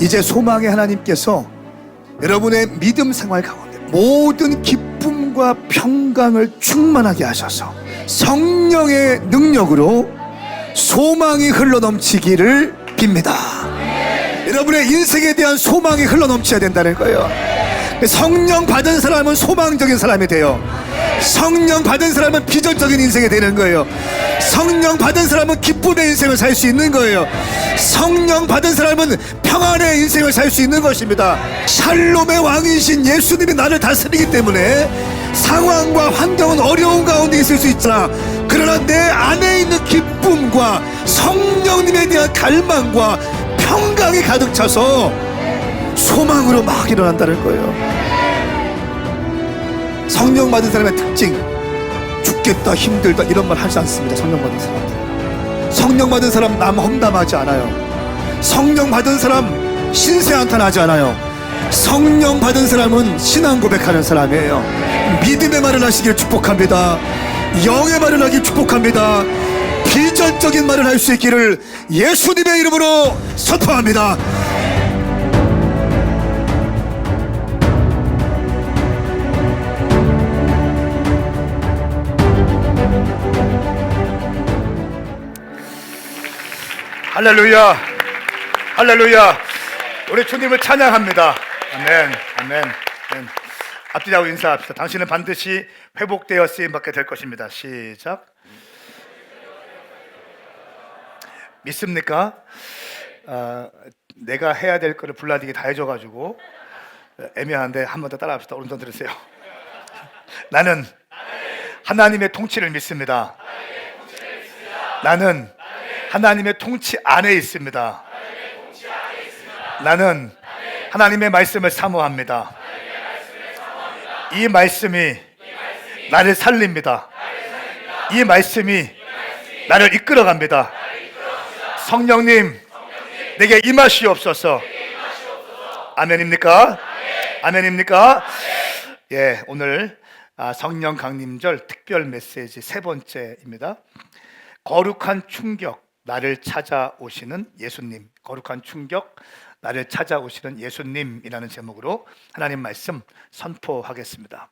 이제 소망의 하나님께서 여러분의 믿음 생활 가운데 모든 기쁨과 평강을 충만하게 하셔서 성령의 능력으로 소망이 흘러넘치기를 빕니다. 여러분의 인생에 대한 소망이 흘러넘쳐야 된다는 거예요. 성령 받은 사람은 소망적인 사람이 돼요. 성령 받은 사람은 비전적인 인생이 되는 거예요. 성령 받은 사람은 기쁨의 인생을 살 수 있는 거예요. 성령 받은 사람은 평안의 인생을 살 수 있는 것입니다. 샬롬의 왕이신 예수님이 나를 다스리기 때문에 상황과 환경은 어려운 가운데 있을 수 있잖아. 그러나 내 안에 있는 기쁨과 성령님에 대한 갈망과 평강이 가득 차서 소망으로 막 일어난다는 거예요. 성령 받은 사람의 특징, 죽겠다, 힘들다 이런 말 하지 않습니다. 성령 받은 사람들. 성령 받은 사람 남 험담하지 않아요. 성령 받은 사람 신세 한탄하지 않아요. 성령 받은 사람은 신앙 고백하는 사람이에요. 믿음의 말을 하시길 축복합니다. 영의 말을 하길 축복합니다. 비전적인 말을 할 수 있기를 예수님의 이름으로 선포합니다. 할렐루야, 할렐루야. 우리 주님을 찬양합니다. 아멘, 아멘, 아멘. 앞뒤하고 인사합시다. 당신은 반드시 회복되어 쓰임받게 될 것입니다. 시작. 믿습니까? 내가 해야 될 거를 불라디기 다 해줘가지고 애매한데 한 번 더 따라합시다. 오른손 들으세요. 나는 하나님의 통치를 믿습니다. 나는 하나님의 통치 안에 있습니다. 나는 하나님의 말씀을 사모합니다. 이 말씀이 나를 살립니다. 이 말씀이 나를 이끌어갑니다. 성령님, 내게 임하시옵소서. 아멘입니까? 아멘입니까? 예, 오늘 성령 강림절 특별 메시지 세 번째입니다. 거룩한 충격, 나를 찾아오시는 예수님. 거룩한 충격, 나를 찾아오시는 예수님이라는 제목으로 하나님 말씀 선포하겠습니다.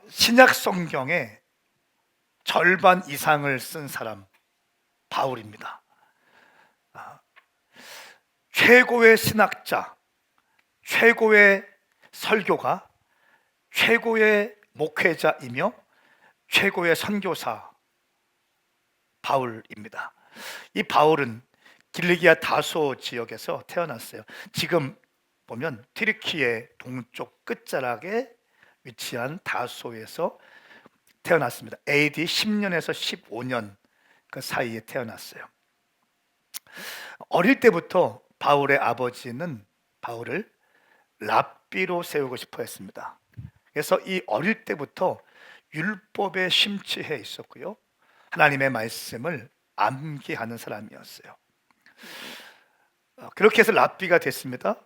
신약 성경의 절반 이상을 쓴 사람 바울입니다. 최고의 신학자, 최고의 설교가, 최고의 목회자이며 최고의 선교사 바울입니다. 이 바울은 길리기아 다소 지역에서 태어났어요. 지금 보면 튀르키예 동쪽 끝자락에 위치한 다소에서 태어났습니다. AD 10년에서 15년 그 사이에 태어났어요. 어릴 때부터 바울의 아버지는 바울을 랍비로 세우고 싶어 했습니다. 그래서 이 어릴 때부터 율법에 심취해 있었고요. 하나님의 말씀을 암기하는 사람이었어요. 그렇게 해서 랍비가 됐습니다.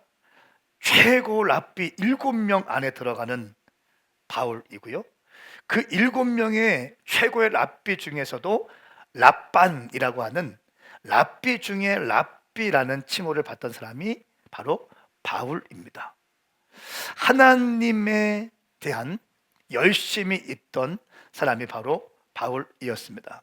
최고 랍비 7명 안에 들어가는 바울이고요. 그 7명의 최고의 랍비 중에서도 랍반이라고 하는 랍비 중에 랍비라는 칭호를 받던 사람이 바로 바울입니다. 하나님에 대한 열심이 있던 사람이 바로 바울이었습니다.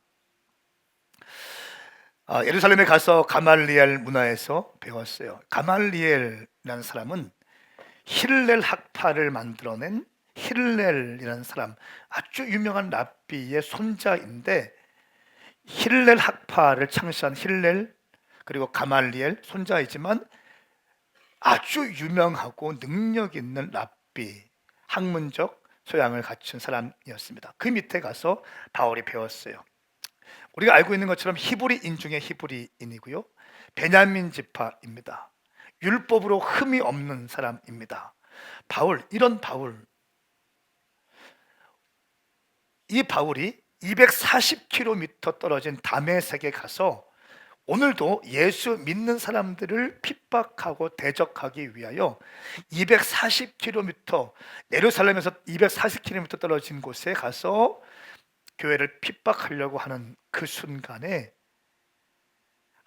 예루살렘에 가서 가말리엘 문화에서 배웠어요. 가말리엘이라는 사람은 힐렐 학파를 만들어낸 힐렐이라는 사람, 아주 유명한 랍비의 손자인데 힐렐 학파를 창시한 힐렐 그리고 가말리엘 손자이지만 아주 유명하고 능력 있는 랍비, 학문적 소양을 갖춘 사람이었습니다. 그 밑에 가서 바울이 배웠어요. 우리가 알고 있는 것처럼 히브리인 중에 히브리인이고요. 베냐민 지파입니다. 율법으로 흠이 없는 사람입니다. 바울, 이런 바울, 이 바울이 240km 떨어진 다메섹에 가서 오늘도 예수 믿는 사람들을 핍박하고 대적하기 위하여 240km, 예루살렘에서 240km 떨어진 곳에 가서 교회를 핍박하려고 하는 그 순간에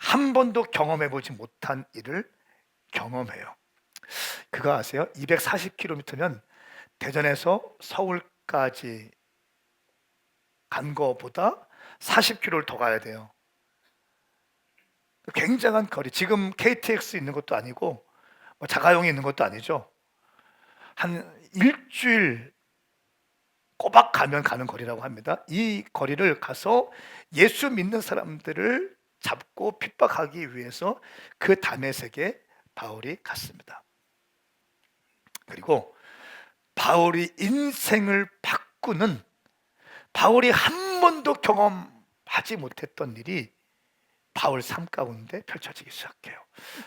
한 번도 경험해 보지 못한 일을 경험해요. 그거 아세요? 240km면 대전에서 서울까지 간 거보다 40km를 더 가야 돼요. 굉장한 거리. 지금 KTX 있는 것도 아니고 뭐 자가용이 있는 것도 아니죠. 한 일주일 꼬박 가면 가는 거리라고 합니다. 이 거리를 가서 예수 믿는 사람들을 잡고 핍박하기 위해서 그 다메섹에 바울이 갔습니다. 그리고 바울이 인생을 바꾸는, 바울이 한 번도 경험하지 못했던 일이 바울 삶 가운데 펼쳐지기 시작해요.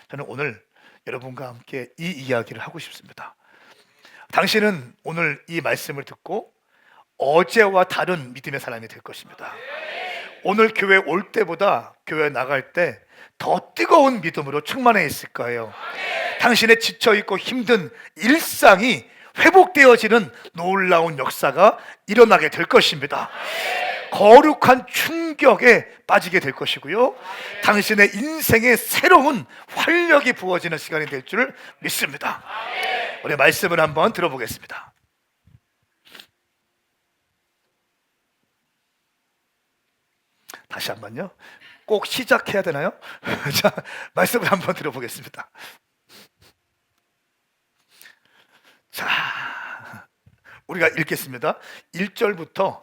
저는 오늘 여러분과 함께 이 이야기를 하고 싶습니다. 당신은 오늘 이 말씀을 듣고 어제와 다른 믿음의 사람이 될 것입니다. 오늘 교회 올 때보다 교회 나갈 때 더 뜨거운 믿음으로 충만해 있을 거예요. 당신의 지쳐있고 힘든 일상이 회복되어지는 놀라운 역사가 일어나게 될 것입니다. 거룩한 충격에 빠지게 될 것이고요, 당신의 인생에 새로운 활력이 부어지는 시간이 될 줄 믿습니다. 우리 말씀을 한번 들어보겠습니다. 다시 한번요. 꼭 시작해야 되나요? 자, 말씀을 한번 들어보겠습니다. 자, 우리가 읽겠습니다. 1절부터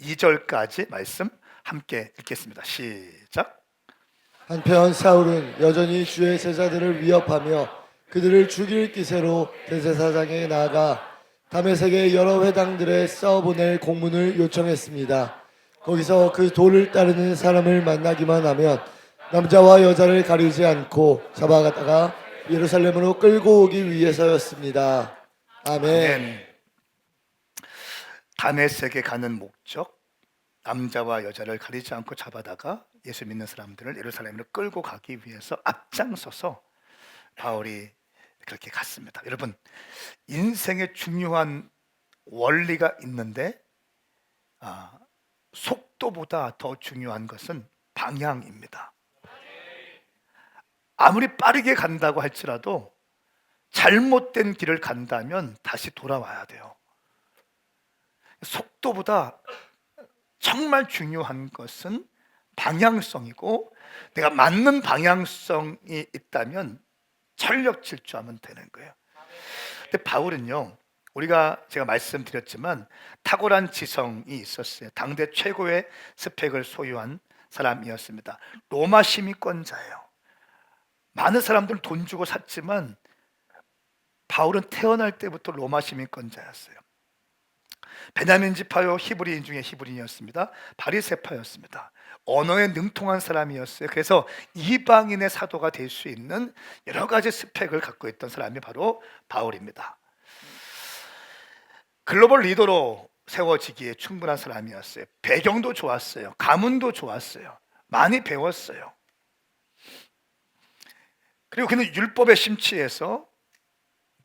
2절까지 말씀 함께 읽겠습니다. 시작. 한편 사울은 여전히 주의 제자들을 위협하며 그들을 죽일 기세로 대제사장에 나아가 다메섹의 여러 회당들에 써보낼 공문을 요청했습니다. 거기서 그 도를 따르는 사람을 만나기만 하면 남자와 여자를 가리지 않고 잡아가다가 예루살렘으로 끌고 오기 위해서였습니다. 아멘. 다메섹에 가는 목적, 남자와 여자를 가리지 않고 잡아다가 예수 믿는 사람들을 예루살렘으로 끌고 가기 위해서 앞장서서 바울이 그렇게 갔습니다. 여러분, 인생에 중요한 원리가 있는데 속도보다 더 중요한 것은 방향입니다. 아무리 빠르게 간다고 할지라도 잘못된 길을 간다면 다시 돌아와야 돼요. 속도보다 정말 중요한 것은 방향성이고, 내가 맞는 방향성이 있다면 전력 질주하면 되는 거예요. 근데 바울은요, 제가 말씀드렸지만 탁월한 지성이 있었어요. 당대 최고의 스펙을 소유한 사람이었습니다. 로마 시민권자예요. 많은 사람들 돈 주고 샀지만 바울은 태어날 때부터 로마 시민권자였어요. 베냐민 지파요, 히브리인 중에 히브리인이었습니다. 바리새파였습니다. 언어에 능통한 사람이었어요. 그래서 이방인의 사도가 될 수 있는 여러 가지 스펙을 갖고 있던 사람이 바로 바울입니다. 글로벌 리더로 세워지기에 충분한 사람이었어요. 배경도 좋았어요. 가문도 좋았어요. 많이 배웠어요. 그리고 그는 율법에 심취해서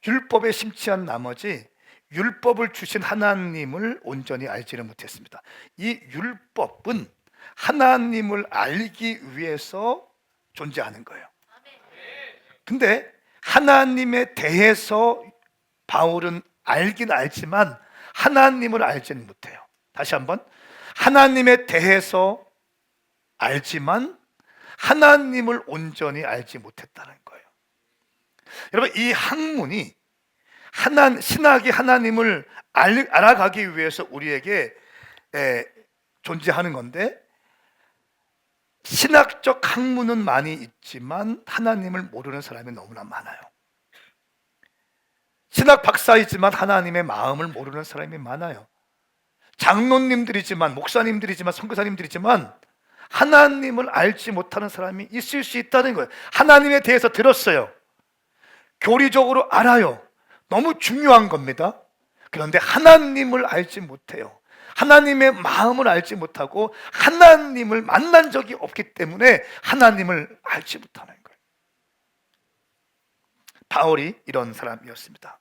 율법에 심취한 나머지 율법을 주신 하나님을 온전히 알지를 못했습니다. 이 율법은 하나님을 알기 위해서 존재하는 거예요. 근데 하나님에 대해서 바울은 알긴 알지만 하나님을 알지는 못해요. 다시 한번, 하나님에 대해서 알지만 하나님을 온전히 알지 못했다는 거예요. 여러분, 이 학문이 신학이 하나님을 알아가기 위해서 우리에게 존재하는 건데, 신학적 학문은 많이 있지만 하나님을 모르는 사람이 너무나 많아요. 신학 박사이지만 하나님의 마음을 모르는 사람이 많아요. 장로님들이지만, 목사님들이지만, 선교사님들이지만 하나님을 알지 못하는 사람이 있을 수 있다는 거예요. 하나님에 대해서 들었어요. 교리적으로 알아요. 너무 중요한 겁니다. 그런데 하나님을 알지 못해요. 하나님의 마음을 알지 못하고 하나님을 만난 적이 없기 때문에 하나님을 알지 못하는 거예요. 바울이 이런 사람이었습니다.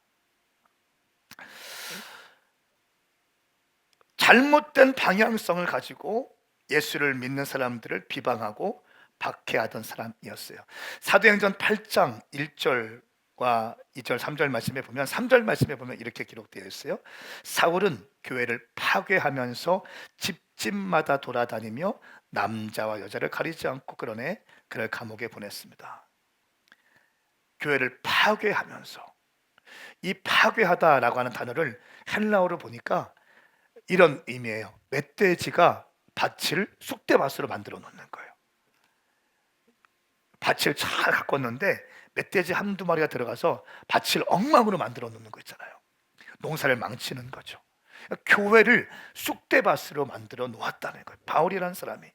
잘못된 방향성을 가지고 예수를 믿는 사람들을 비방하고 박해하던 사람이었어요. 사도행전 8장 1절과 2절, 3절 말씀에 보면 3절 말씀에 보면 이렇게 기록되어 있어요. 사울은 교회를 파괴하면서 집집마다 돌아다니며 남자와 여자를 가리지 않고 끌어내 그를 감옥에 보냈습니다. 교회를 파괴하면서, 이 파괴하다라고 하는 단어를 헬라어로 보니까 이런 의미예요. 멧돼지가 밭을 쑥대밭으로 만들어 놓는 거예요. 밭을 잘 가꿨는데 멧돼지 한두 마리가 들어가서 밭을 엉망으로 만들어 놓는 거 있잖아요. 농사를 망치는 거죠. 교회를 쑥대밭으로 만들어 놓았다는 거예요. 바울이라는 사람이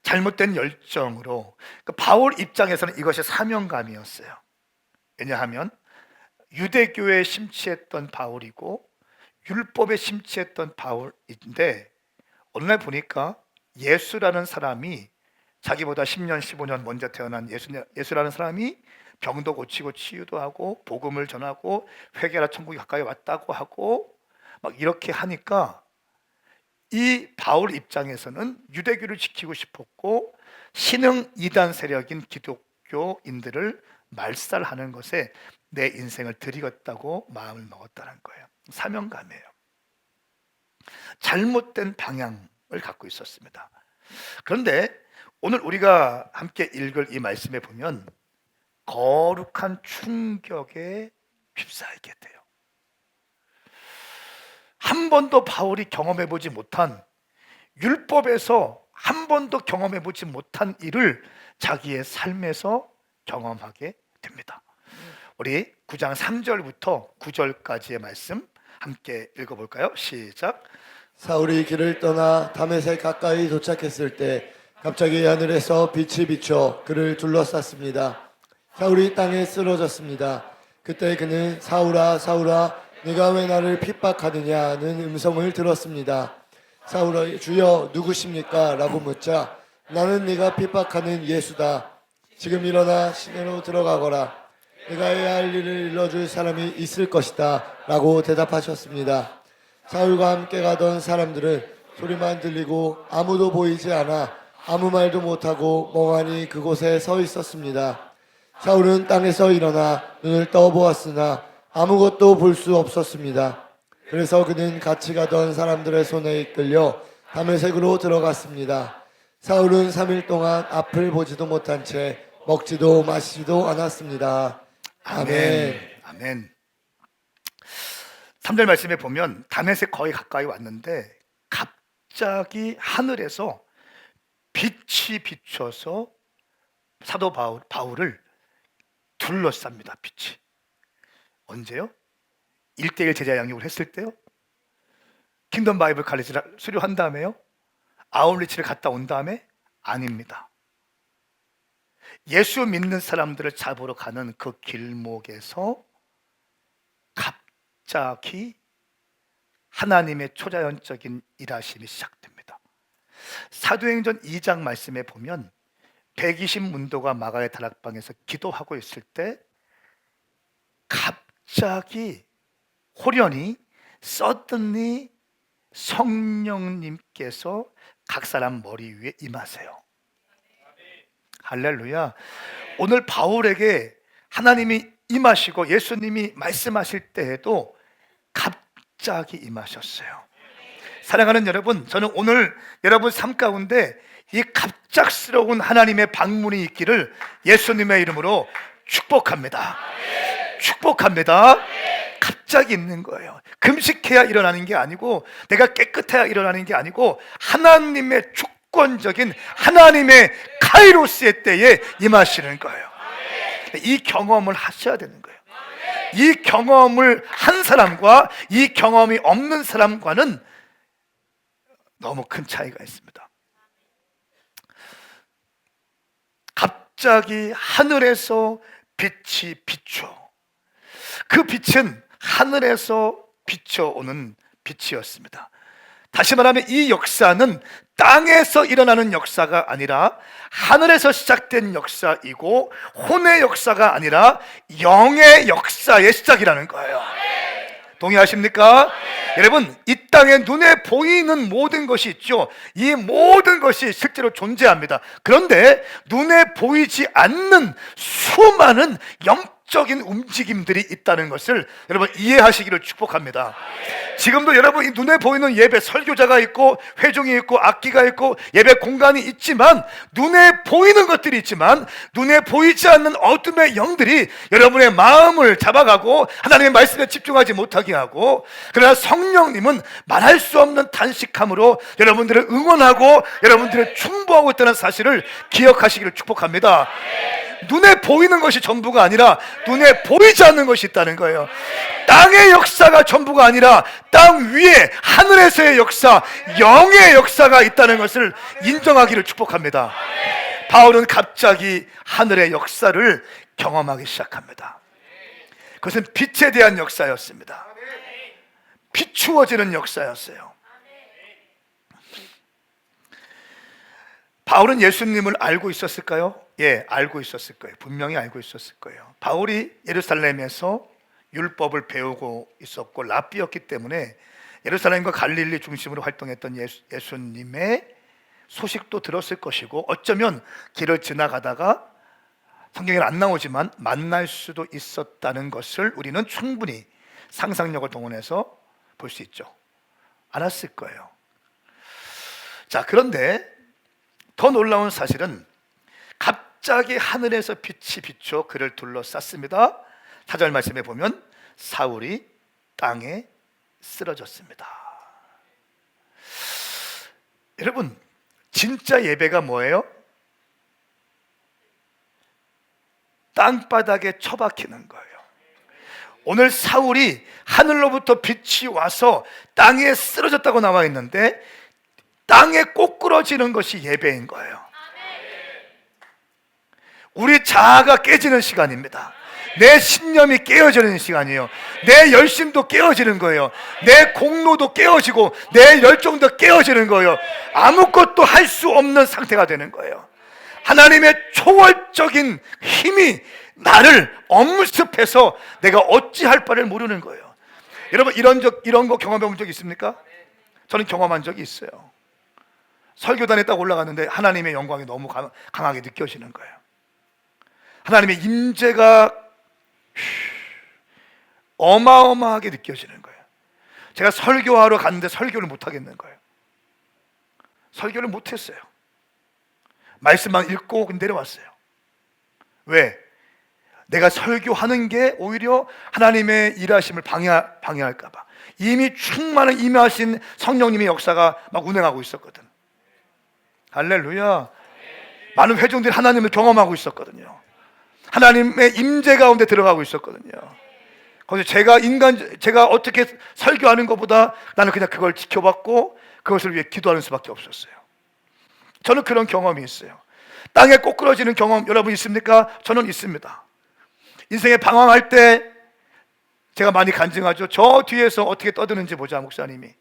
잘못된 열정으로, 바울 입장에서는 이것이 사명감이었어요. 왜냐하면 유대교에 심취했던 바울이고 율법에 심취했던 바울인데, 어느 날 보니까 예수라는 사람이, 자기보다 10년 15년 먼저 태어난 예수라는 사람이 병도 고치고 치유도 하고 복음을 전하고 회개하라 천국이 가까이 왔다고 하고 막 이렇게 하니까 이 바울 입장에서는 유대교를 지키고 싶었고 신흥 이단 세력인 기독교인들을 말살하는 것에 내 인생을 드리겠다고 마음을 먹었다는 거예요. 사명감이에요. 잘못된 방향을 갖고 있었습니다. 그런데 오늘 우리가 함께 읽을 이 말씀에 보면 거룩한 충격에 휩싸이게 돼요. 한 번도 바울이 경험해보지 못한, 율법에서 한 번도 경험해보지 못한 일을 자기의 삶에서 경험하게 됩니다. 우리 9장 3절부터 9절까지의 말씀 함께 읽어볼까요? 시작. 사울이 길을 떠나 다메섹 가까이 도착했을 때 갑자기 하늘에서 빛이 비춰 그를 둘러쌌습니다. 사울이 땅에 쓰러졌습니다. 그때 그는 사울아 사울아 네가 왜 나를 핍박하느냐는 음성을 들었습니다. 사울아 주여 누구십니까? 라고 묻자 나는 네가 핍박하는 예수다. 지금 일어나 시내로 들어가거라. 네가 해야 할 일을 일러줄 사람이 있을 것이다. 라고 대답하셨습니다. 사울과 함께 가던 사람들은 소리만 들리고 아무도 보이지 않아 아무 말도 못하고 멍하니 그곳에 서 있었습니다. 사울은 땅에서 일어나 눈을 떠보았으나 아무것도 볼 수 없었습니다. 그래서 그는 같이 가던 사람들의 손에 이끌려 다메섹으로 들어갔습니다. 사울은 3일 동안 앞을 보지도 못한 채 먹지도 마시지도 않았습니다. 아멘. 아멘. 3절 말씀에 보면 다메섹 거의 가까이 왔는데 갑자기 하늘에서 빛이 비춰서 사도 바울을 둘러쌉니다. 빛이. 언제요? 1:1 제자 양육을 했을 때요? 킹덤 바이블 칼리지를 수료한 다음에요? 아웃리치를 갔다 온 다음에? 아닙니다. 예수 믿는 사람들을 잡으러 가는 그 길목에서 갑자기 하나님의 초자연적인 일하심이 시작됩니다. 사도행전 2장 말씀에 보면 120문도가 마가의 다락방에서 기도하고 있을 때 갑자기 호련히 suddenly 성령님께서 각 사람 머리 위에 임하세요. 할렐루야. 오늘 바울에게 하나님이 임하시고 예수님이 말씀하실 때에도 갑자기 임하셨어요. 사랑하는 여러분, 저는 오늘 여러분 삶 가운데 이 갑작스러운 하나님의 방문이 있기를 예수님의 이름으로 축복합니다. 축복합니다. 갑자기 있는 거예요. 금식해야 일어나는 게 아니고 내가 깨끗해야 일어나는 게 아니고 하나님의 주권적인 하나님의 카이로스의 때에 임하시는 거예요. 이 경험을 하셔야 되는 거예요. 이 경험을 한 사람과 이 경험이 없는 사람과는 너무 큰 차이가 있습니다. 갑자기 하늘에서 빛이 비춰. 그 빛은 하늘에서 비춰오는 빛이었습니다. 다시 말하면 이 역사는 땅에서 일어나는 역사가 아니라 하늘에서 시작된 역사이고 혼의 역사가 아니라 영의 역사의 시작이라는 거예요. 동의하십니까? 여러분, 이 땅에 눈에 보이는 모든 것이 있죠. 이 모든 것이 실제로 존재합니다. 그런데 눈에 보이지 않는 수많은 영적인 움직임들이 있다는 것을 여러분 이해하시기를 축복합니다. 지금도 여러분 이 눈에 보이는 예배 설교자가 있고 회중이 있고 악기가 있고 예배 공간이 있지만, 눈에 보이는 것들이 있지만 눈에 보이지 않는 어둠의 영들이 여러분의 마음을 잡아가고 하나님의 말씀에 집중하지 못하게 하고, 그러나 성령님은 말할 수 없는 단식함으로 여러분들을 응원하고 여러분들을 충보하고 있다는 사실을 기억하시기를 축복합니다. 눈에 보이는 것이 전부가 아니라 눈에 보이지 않는 것이 있다는 거예요. 땅의 역사가 전부가 아니라 땅 위에 하늘에서의 역사, 영의 역사가 있다는 것을 인정하기를 축복합니다. 바울은 갑자기 하늘의 역사를 경험하기 시작합니다. 그것은 빛에 대한 역사였습니다. 비추어지는 역사였어요. 바울은 예수님을 알고 있었을까요? 예, 알고 있었을 거예요. 분명히 알고 있었을 거예요. 바울이 예루살렘에서 율법을 배우고 있었고 랍비였기 때문에 예루살렘과 갈릴리 중심으로 활동했던 예수님의 소식도 들었을 것이고, 어쩌면 길을 지나가다가 성경에는 안 나오지만 만날 수도 있었다는 것을 우리는 충분히 상상력을 동원해서 볼 수 있죠. 알았을 거예요. 자, 그런데 더 놀라운 사실은 갑자기 하늘에서 빛이 비춰 그를 둘러쌌습니다. 4절 말씀에 보면 사울이 땅에 쓰러졌습니다. 여러분, 진짜 예배가 뭐예요? 땅바닥에 처박히는 거예요. 오늘 사울이 하늘로부터 빛이 와서 땅에 쓰러졌다고 나와 있는데, 땅에 꼬꾸러지는 것이 예배인 거예요. 우리 자아가 깨지는 시간입니다. 내 신념이 깨어지는 시간이에요. 내 열심도 깨어지는 거예요. 내 공로도 깨어지고 내 열정도 깨어지는 거예요. 아무것도 할 수 없는 상태가 되는 거예요. 하나님의 초월적인 힘이 나를 엄습해서 내가 어찌할 바를 모르는 거예요. 여러분, 이런 거 경험해 본 적 있습니까? 저는 경험한 적이 있어요. 설교단에 딱 올라갔는데 하나님의 영광이 너무 강하게 느껴지는 거예요. 하나님의 임재가 어마어마하게 느껴지는 거예요. 제가 설교하러 갔는데 설교를 못 하겠는 거예요. 설교를 못 했어요. 말씀만 읽고 내려왔어요. 왜? 내가 설교하는 게 오히려 하나님의 일하심을 방해할까 봐. 이미 충만한 임하신 성령님의 역사가 막 운행하고 있었거든. 할렐루야. 많은 회중들이 하나님을 경험하고 있었거든요. 하나님의 임재 가운데 들어가고 있었거든요. 그래서 제가 어떻게 설교하는 것보다 나는 그냥 그걸 지켜봤고 그것을 위해 기도하는 수밖에 없었어요. 저는 그런 경험이 있어요. 땅에 꼬꾸러지는 경험 여러분 있습니까? 저는 있습니다. 인생에 방황할 때 제가 많이 간증하죠. 저 뒤에서 어떻게 떠드는지 보자, 목사님이.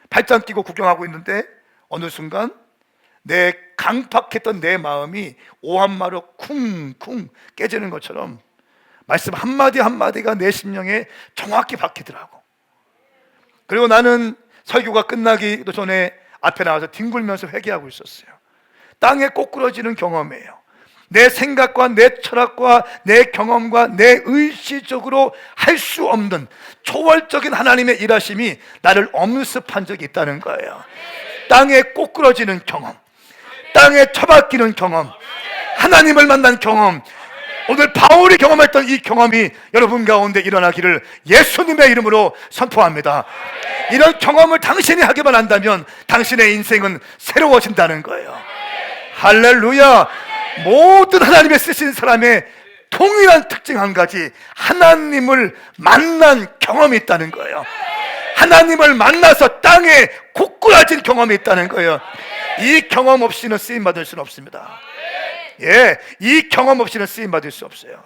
팔짱 끼고 구경하고 있는데 어느 순간 내 강팍했던 내 마음이 오한마로 쿵쿵 깨지는 것처럼 말씀 한마디 한마디가 내 심령에 정확히 박히더라고. 그리고 나는 설교가 끝나기도 전에 앞에 나와서 뒹굴면서 회개하고 있었어요. 땅에 꼬꾸러지는 경험이에요. 내 생각과 내 철학과 내 경험과 내 의지적으로 할 수 없는 초월적인 하나님의 일하심이 나를 엄습한 적이 있다는 거예요. 땅에 꼬꾸러지는 경험, 땅에 처박히는 경험, 하나님을 만난 경험, 오늘 바울이 경험했던 이 경험이 여러분 가운데 일어나기를 예수님의 이름으로 선포합니다. 이런 경험을 당신이 하기만 한다면 당신의 인생은 새로워진다는 거예요. 할렐루야. 모든 하나님의 쓰신 사람의 동일한 특징 한 가지, 하나님을 만난 경험이 있다는 거예요. 하나님을 만나서 땅에 고꾸라진 경험이 있다는 거예요. 이 경험 없이는 쓰임 받을 수는 없습니다. 예, 이 경험 없이는 쓰임 받을 수 없어요.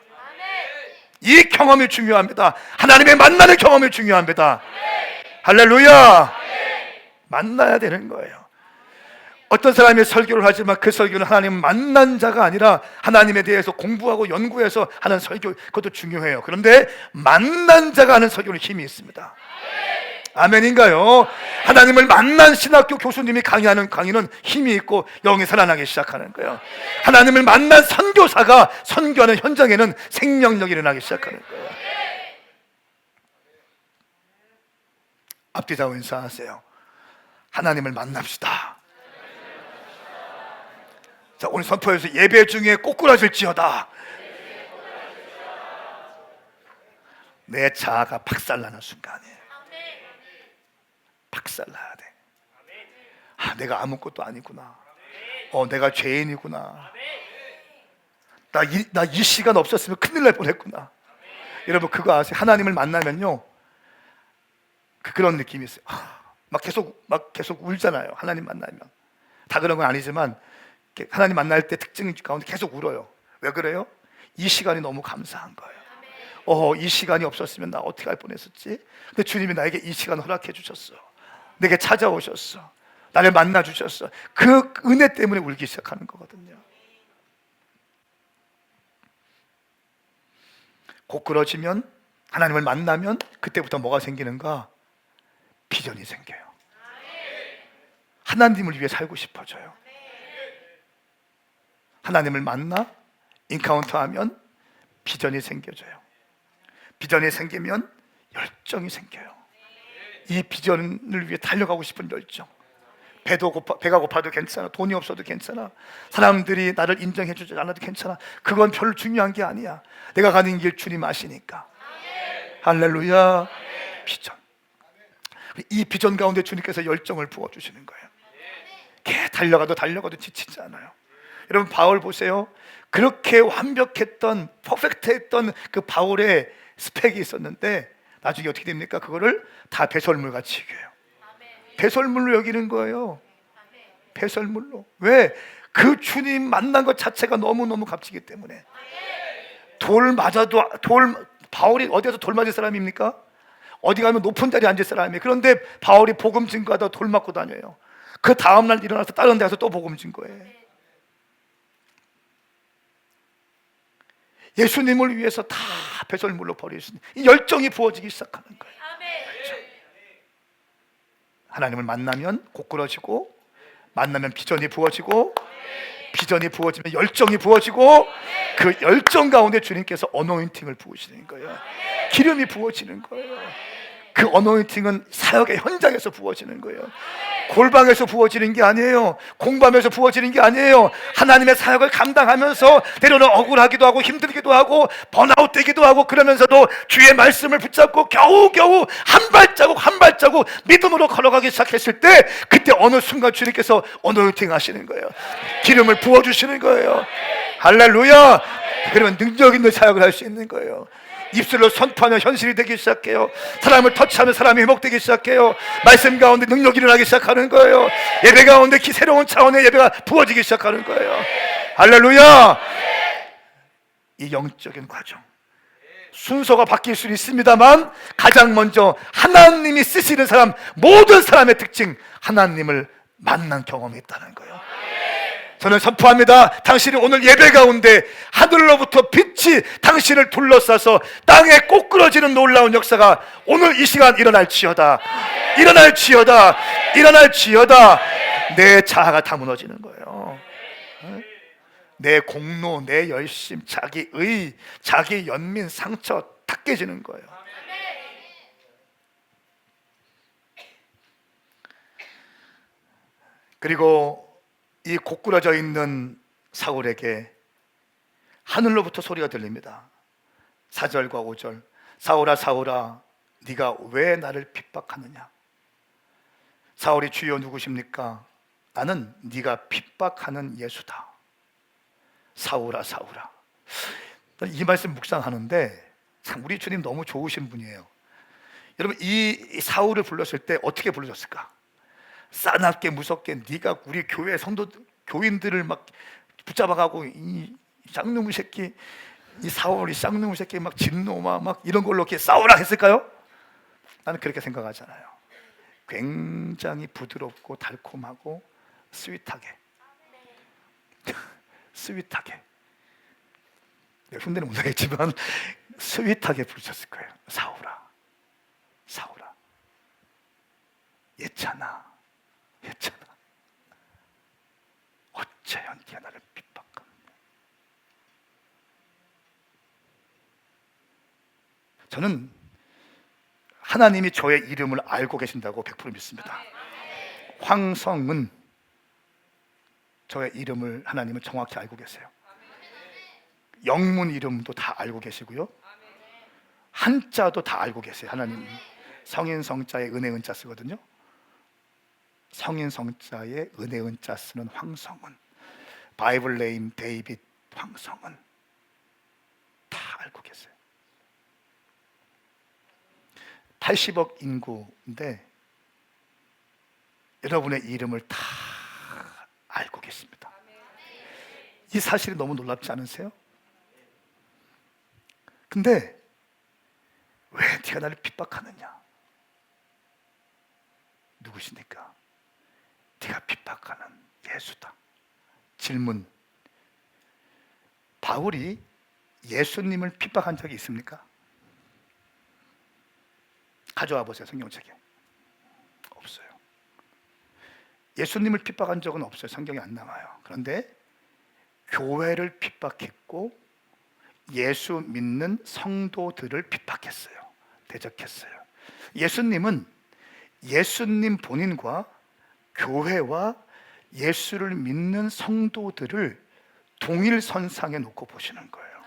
이 경험이 중요합니다. 하나님의 만나는 경험이 중요합니다. 할렐루야. 만나야 되는 거예요. 어떤 사람이 설교를 하지만 그 설교는 하나님 만난 자가 아니라 하나님에 대해서 공부하고 연구해서 하는 설교, 그것도 중요해요. 그런데 만난 자가 하는 설교는 힘이 있습니다. 아멘인가요? 하나님을 만난 신학교 교수님이 강의하는 강의는 힘이 있고 영이 살아나기 시작하는 거예요. 하나님을 만난 선교사가 선교하는 현장에는 생명력이 일어나기 시작하는 거예요. 앞뒤 좌우 인사하세요. 하나님을 만납시다. 자, 오늘 선포에서 예배 중에 꼬꾸라질지어다. 내 자아가 박살나는 순간이에요. 박살나야 돼. 내가 아무것도 아니구나. 내가 죄인이구나. 나 이 시간 없었으면 큰일 날 뻔했구나. 여러분 그거 아세요? 하나님을 만나면요, 그런 느낌이 있어요. 막 계속 울잖아요. 하나님 만나면. 다 그런 건 아니지만 하나님 만날 때 특징 가운데 계속 울어요. 왜 그래요? 이 시간이 너무 감사한 거예요. 이 시간이 없었으면 나 어떻게 할 뻔했었지? 근데 주님이 나에게 이 시간을 허락해 주셨어. 내게 찾아오셨어. 나를 만나 주셨어. 그 은혜 때문에 울기 시작하는 거거든요. 고꾸러지면, 하나님을 만나면 그때부터 뭐가 생기는가? 비전이 생겨요. 하나님을 위해 살고 싶어져요. 하나님을 만나 인카운터하면 비전이 생겨져요. 비전이 생기면 열정이 생겨요. 이 비전을 위해 달려가고 싶은 열정. 배가 고파도 괜찮아. 돈이 없어도 괜찮아. 사람들이 나를 인정해 주지 않아도 괜찮아. 그건 별로 중요한 게 아니야. 내가 가는 길 주님 아시니까. 할렐루야. 비전. 이 비전 가운데 주님께서 열정을 부어주시는 거예요. 달려가도 지치지 않아요. 여러분 바울 보세요. 그렇게 완벽했던, 퍼펙트했던 그 바울의 스펙이 있었는데 나중에 어떻게 됩니까? 그거를 다 배설물 같이 여겨요. 배설물로 여기는 거예요. 배설물로. 왜? 그 주님 만난 것 자체가 너무너무 값지기 때문에. 돌 맞아도, 바울이 어디서 돌 맞을 사람입니까? 어디 가면 높은 자리에 앉을 사람이에요. 그런데 바울이 복음 증거하다 돌 맞고 다녀요. 그 다음날 일어나서 다른 데 가서 또 복음 증거해요. 예수님을 위해서 다 배설물로 버릴 수 있는 이 열정이 부어지기 시작하는 거예요. 하나님을 만나면 고꾸러지고, 만나면 비전이 부어지고, 비전이 부어지면 열정이 부어지고, 그 열정 가운데 주님께서 어노인팅을 부으시는 거예요. 기름이 부어지는 거예요. 그 어노인팅은 사역의 현장에서 부어지는 거예요. 골방에서 부어지는 게 아니에요. 공부하면서 부어지는 게 아니에요. 하나님의 사역을 감당하면서 때로는 억울하기도 하고 힘들기도 하고 번아웃 되기도 하고, 그러면서도 주의 말씀을 붙잡고 겨우겨우 한 발자국 믿음으로 걸어가기 시작했을 때, 그때 어느 순간 주님께서 어노인팅 하시는 거예요. 기름을 부어주시는 거예요. 할렐루야. 그러면 능력 있는 사역을 할 수 있는 거예요. 입술로 선포하면 현실이 되기 시작해요. 사람을 터치하면 사람이 회복되기 시작해요. 말씀 가운데 능력이 일어나기 시작하는 거예요. 예배 가운데 새로운 차원의 예배가 부어지기 시작하는 거예요. 할렐루야. 이 영적인 과정, 순서가 바뀔 수는 있습니다만 가장 먼저 하나님이 쓰시는 사람, 모든 사람의 특징, 하나님을 만난 경험이 있다는 거예요. 저는 선포합니다. 당신이 오늘 예배 가운데 하늘로부터 빛이 당신을 둘러싸서 땅에 꼬꾸러지는 놀라운 역사가 오늘 이 시간 일어날지어다. 일어날지어다. 내 자아가 다 무너지는 거예요. 내 공로, 내 열심, 자기 의, 자기 연민, 상처 다 깨지는 거예요. 그리고 이 고꾸라져 있는 사울에게 하늘로부터 소리가 들립니다. 4절과 5절. 사울아 사울아, 네가 왜 나를 핍박하느냐? 사울이 주여 누구십니까? 나는 네가 핍박하는 예수다. 사울아 사울아. 이 말씀 묵상하는데 참 우리 주님 너무 좋으신 분이에요. 여러분 이 사울을 불렀을 때 어떻게 불러줬을까? 싸납게 무섭게 네가 우리 교회 교인들을 막 붙잡아가고 이 쌍놈의 새끼, 이 사울이 쌍놈의 새끼 막 진노마 막 이런 걸로 이렇게 싸우라 했을까요? 나는 그렇게 생각하잖아요. 굉장히 부드럽고 달콤하고 스윗하게. 스윗하게. 흉내는 못 내겠지만 스윗하게 부르셨을 거예요. 사울아, 사울아, 예찬아, 예찬아, 어찌하여 네가 나를 핍박하느냐. 저는 하나님이 저의 이름을 알고 계신다고 100% 믿습니다. 황성은 저의 이름을 하나님은 정확히 알고 계세요. 영문 이름도 다 알고 계시고요, 한자도 다 알고 계세요. 하나님 성인 성자에 은혜 은자 쓰거든요. 성인 성자에 은혜 은자 쓰는 황성은, 바이블 네임 데이빗 황성은 다 알고 계세요. 80억 인구인데 여러분의 이름을 다 알고 계십니다. 이 사실이 너무 놀랍지 않으세요? 근데 왜 네가 나를 핍박하느냐? 누구십니까? 네가 핍박하는 예수다. 질문: 바울이 예수님을 핍박한 적이 있습니까? 가져와 보세요. 성경책에 없어요. 예수님을 핍박한 적은 없어요. 성경에 안 나와요. 그런데 교회를 핍박했고 예수 믿는 성도들을 핍박했어요. 대적했어요. 예수님은 예수님 본인과 교회와 예수를 믿는 성도들을 동일선상에 놓고 보시는 거예요.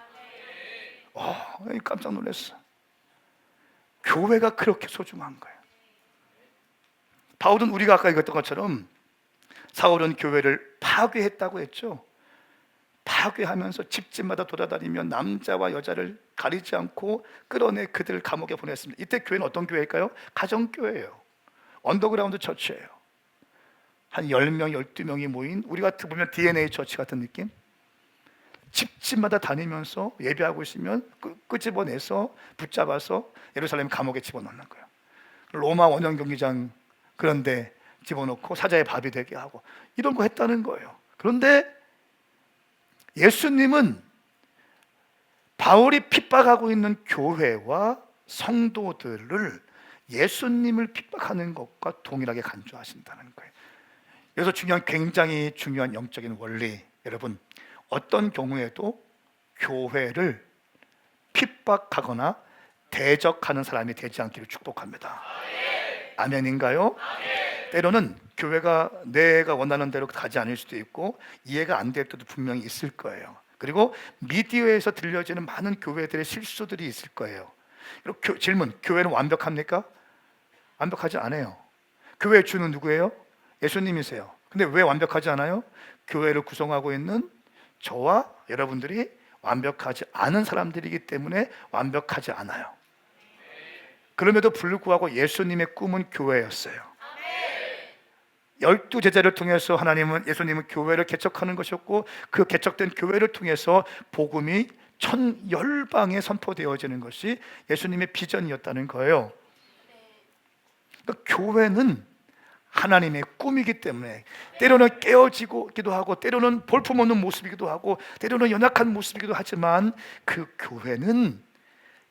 깜짝 놀랐어. 교회가 그렇게 소중한 거예요. 바울은 우리가 아까 읽었던 것처럼 사울은 교회를 파괴했다고 했죠. 파괴하면서 집집마다 돌아다니며 남자와 여자를 가리지 않고 끌어내 그들을 감옥에 보냈습니다. 이때 교회는 어떤 교회일까요? 가정교회예요. 언더그라운드 처치예요. 한 10명, 12명이 모인, 우리 같은 보면 DNA 처치 같은 느낌? 집집마다 다니면서 예배하고 있으면 끄집어내서 붙잡아서 예루살렘 감옥에 집어넣는 거예요. 로마 원형 경기장 그런데 집어넣고 사자의 밥이 되게 하고 이런 거 했다는 거예요. 그런데 예수님은 바울이 핍박하고 있는 교회와 성도들을 예수님을 핍박하는 것과 동일하게 간주하신다는 거예요. 여기서 굉장히 중요한 영적인 원리, 여러분, 어떤 경우에도 교회를 핍박하거나 대적하는 사람이 되지 않기를 축복합니다. 아멘인가요? 때로는 교회가 내가 원하는 대로 가지 않을 수도 있고 이해가 안 될 때도 분명히 있을 거예요. 그리고 미디어에서 들려지는 많은 교회들의 실수들이 있을 거예요. 그리고 질문: 교회는 완벽합니까? 완벽하지 않아요. 교회의 주는 누구예요? 예수님이세요. 근데 왜 완벽하지 않아요? 교회를 구성하고 있는 저와 여러분들이 완벽하지 않은 사람들이기 때문에 완벽하지 않아요. 그럼에도 불구하고 예수님의 꿈은 교회였어요. 12제자를 통해서 예수님은 교회를 개척하는 것이었고, 그 개척된 교회를 통해서 복음이 천 열방에 선포되어지는 것이 예수님의 비전이었다는 거예요. 그러니까 교회는 하나님의 꿈이기 때문에 때로는 깨어지기도 하고 때로는 볼품없는 모습이기도 하고 때로는 연약한 모습이기도 하지만 그 교회는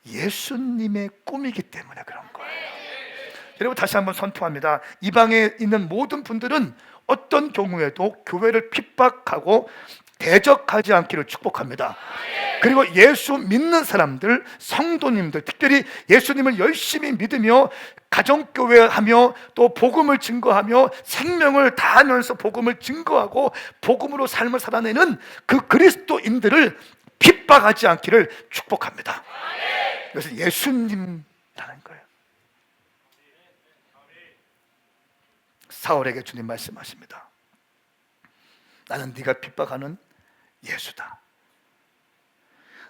예수님의 꿈이기 때문에 그런 거예요. 여러분, 다시 한번 선포합니다. 이 방에 있는 모든 분들은 어떤 경우에도 교회를 핍박하고 대적하지 않기를 축복합니다. 그리고 예수 믿는 사람들, 성도님들, 특별히 예수님을 열심히 믿으며 가정교회하며 또 복음을 증거하며 생명을 다하면서 복음을 증거하고 복음으로 삶을 살아내는 그 그리스도인들을 핍박하지 않기를 축복합니다. 그래서 예수님이라는 거예요. 사울에게 주님 말씀하십니다. 나는 네가 핍박하는 예수다.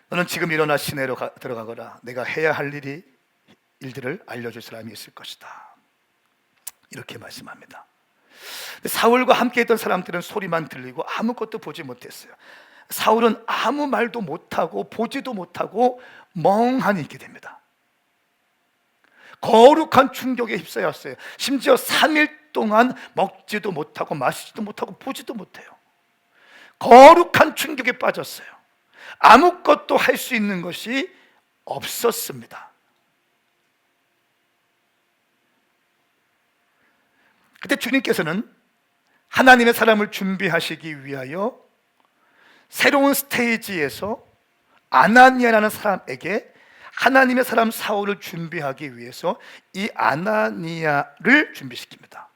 너는 지금 일어나 시내로 들어가거라. 내가 해야 할 일들을 알려줄 사람이 있을 것이다. 이렇게 말씀합니다. 사울과 함께 있던 사람들은 소리만 들리고 아무것도 보지 못했어요. 사울은 아무 말도 못하고 보지도 못하고 멍하니 있게 됩니다. 거룩한 충격에 휩싸였어요. 심지어 3일 동안 먹지도 못하고 마시지도 못하고 보지도 못해요. 거룩한 충격에 빠졌어요. 아무것도 할 수 있는 것이 없었습니다. 그때 주님께서는 하나님의 사람을 준비하시기 위하여 새로운 스테이지에서 아나니아라는 사람에게 하나님의 사람 사울을 준비하기 위해서 이 아나니아를 준비시킵니다.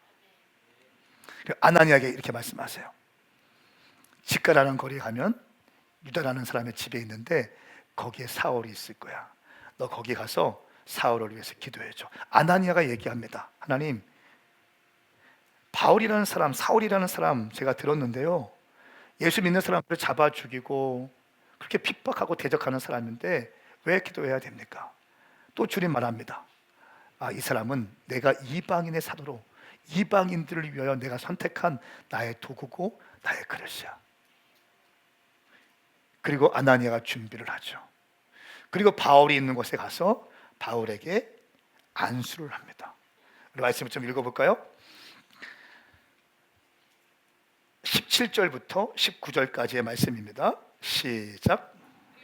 아나니아에게 이렇게 말씀하세요. 직가라는 거리에 가면 유다라는 사람의 집에 있는데 거기에 사울이 있을 거야. 너 거기 가서 사울을 위해서 기도해줘. 아나니아가 얘기합니다. 하나님, 바울이라는 사람, 사울이라는 사람 제가 들었는데요, 예수 믿는 사람들을 잡아 죽이고 그렇게 핍박하고 대적하는 사람인데 왜 기도해야 됩니까? 또 주님 말합니다. 이 사람은 내가 이방인의 사도로 이방인들을 위하여 내가 선택한 나의 도구고 나의 그릇이야. 그리고 아나니아가 준비를 하죠. 그리고 바울이 있는 곳에 가서 바울에게 안수를 합니다. 말씀을 좀 읽어볼까요? 17절부터 19절까지의 말씀입니다. 시작.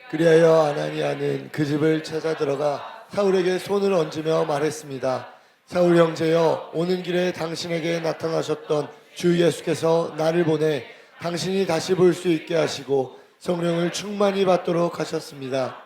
그리하여 아나니아는 그 집을 찾아 들어가 사울에게 손을 얹으며 말했습니다. 사울 형제여, 오는 길에 당신에게 나타나셨던 주 예수께서 나를 보내 당신이 다시 볼 수 있게 하시고 성령을 충만히 받도록 하셨습니다.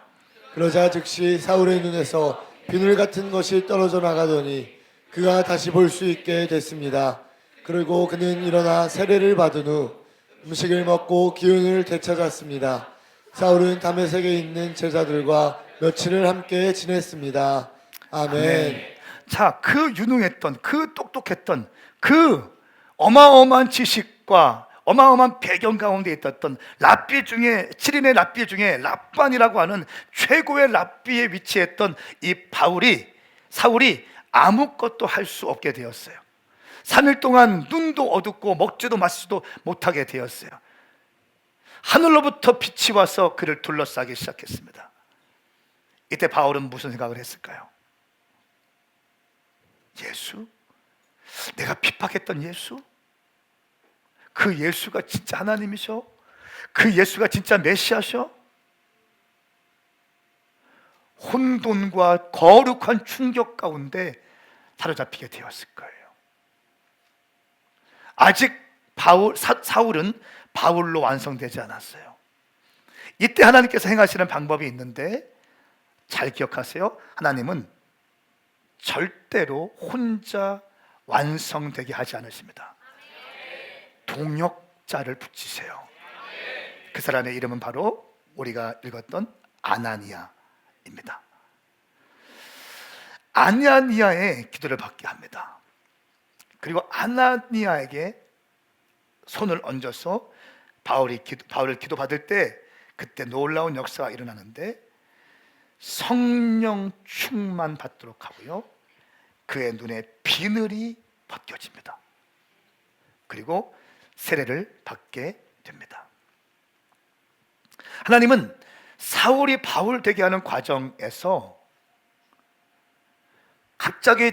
그러자 즉시 사울의 눈에서 비늘 같은 것이 떨어져 나가더니 그가 다시 볼 수 있게 됐습니다. 그리고 그는 일어나 세례를 받은 후 음식을 먹고 기운을 되찾았습니다. 사울은 다메섹에 있는 제자들과 며칠을 함께 지냈습니다. 아멘. 자, 그 유능했던, 그 똑똑했던, 그 어마어마한 지식과 어마어마한 배경 가운데 있었던 랍비 중에 7인의 랍비 중에 랍반이라고 하는 최고의 랍비에 위치했던 이 사울이 아무것도 할 수 없게 되었어요. 3일 동안 눈도 어둡고 먹지도 마시지도 못하게 되었어요. 하늘로부터 빛이 와서 그를 둘러싸기 시작했습니다. 이때 바울은 무슨 생각을 했을까요? 예수? 내가 핍박했던 예수? 그 예수가 진짜 하나님이셔? 그 예수가 진짜 메시아셔? 혼돈과 거룩한 충격 가운데 사로잡히게 되었을 거예요. 아직 사울은 바울로 완성되지 않았어요. 이때 하나님께서 행하시는 방법이 있는데 잘 기억하세요. 하나님은 절대로 혼자 완성되게 하지 않으십니다. 동역자를 붙이세요. 그 사람의 이름은 바로 우리가 읽었던 아나니아입니다. 아나니아의 기도를 받게 합니다. 그리고 아나니아에게 손을 얹어서 바울을 기도받을 때 그때 놀라운 역사가 일어나는데 성령 충만 받도록 하고요, 그의 눈에 비늘이 벗겨집니다. 그리고 세례를 받게 됩니다. 하나님은 사울이 바울 되게 하는 과정에서 갑자기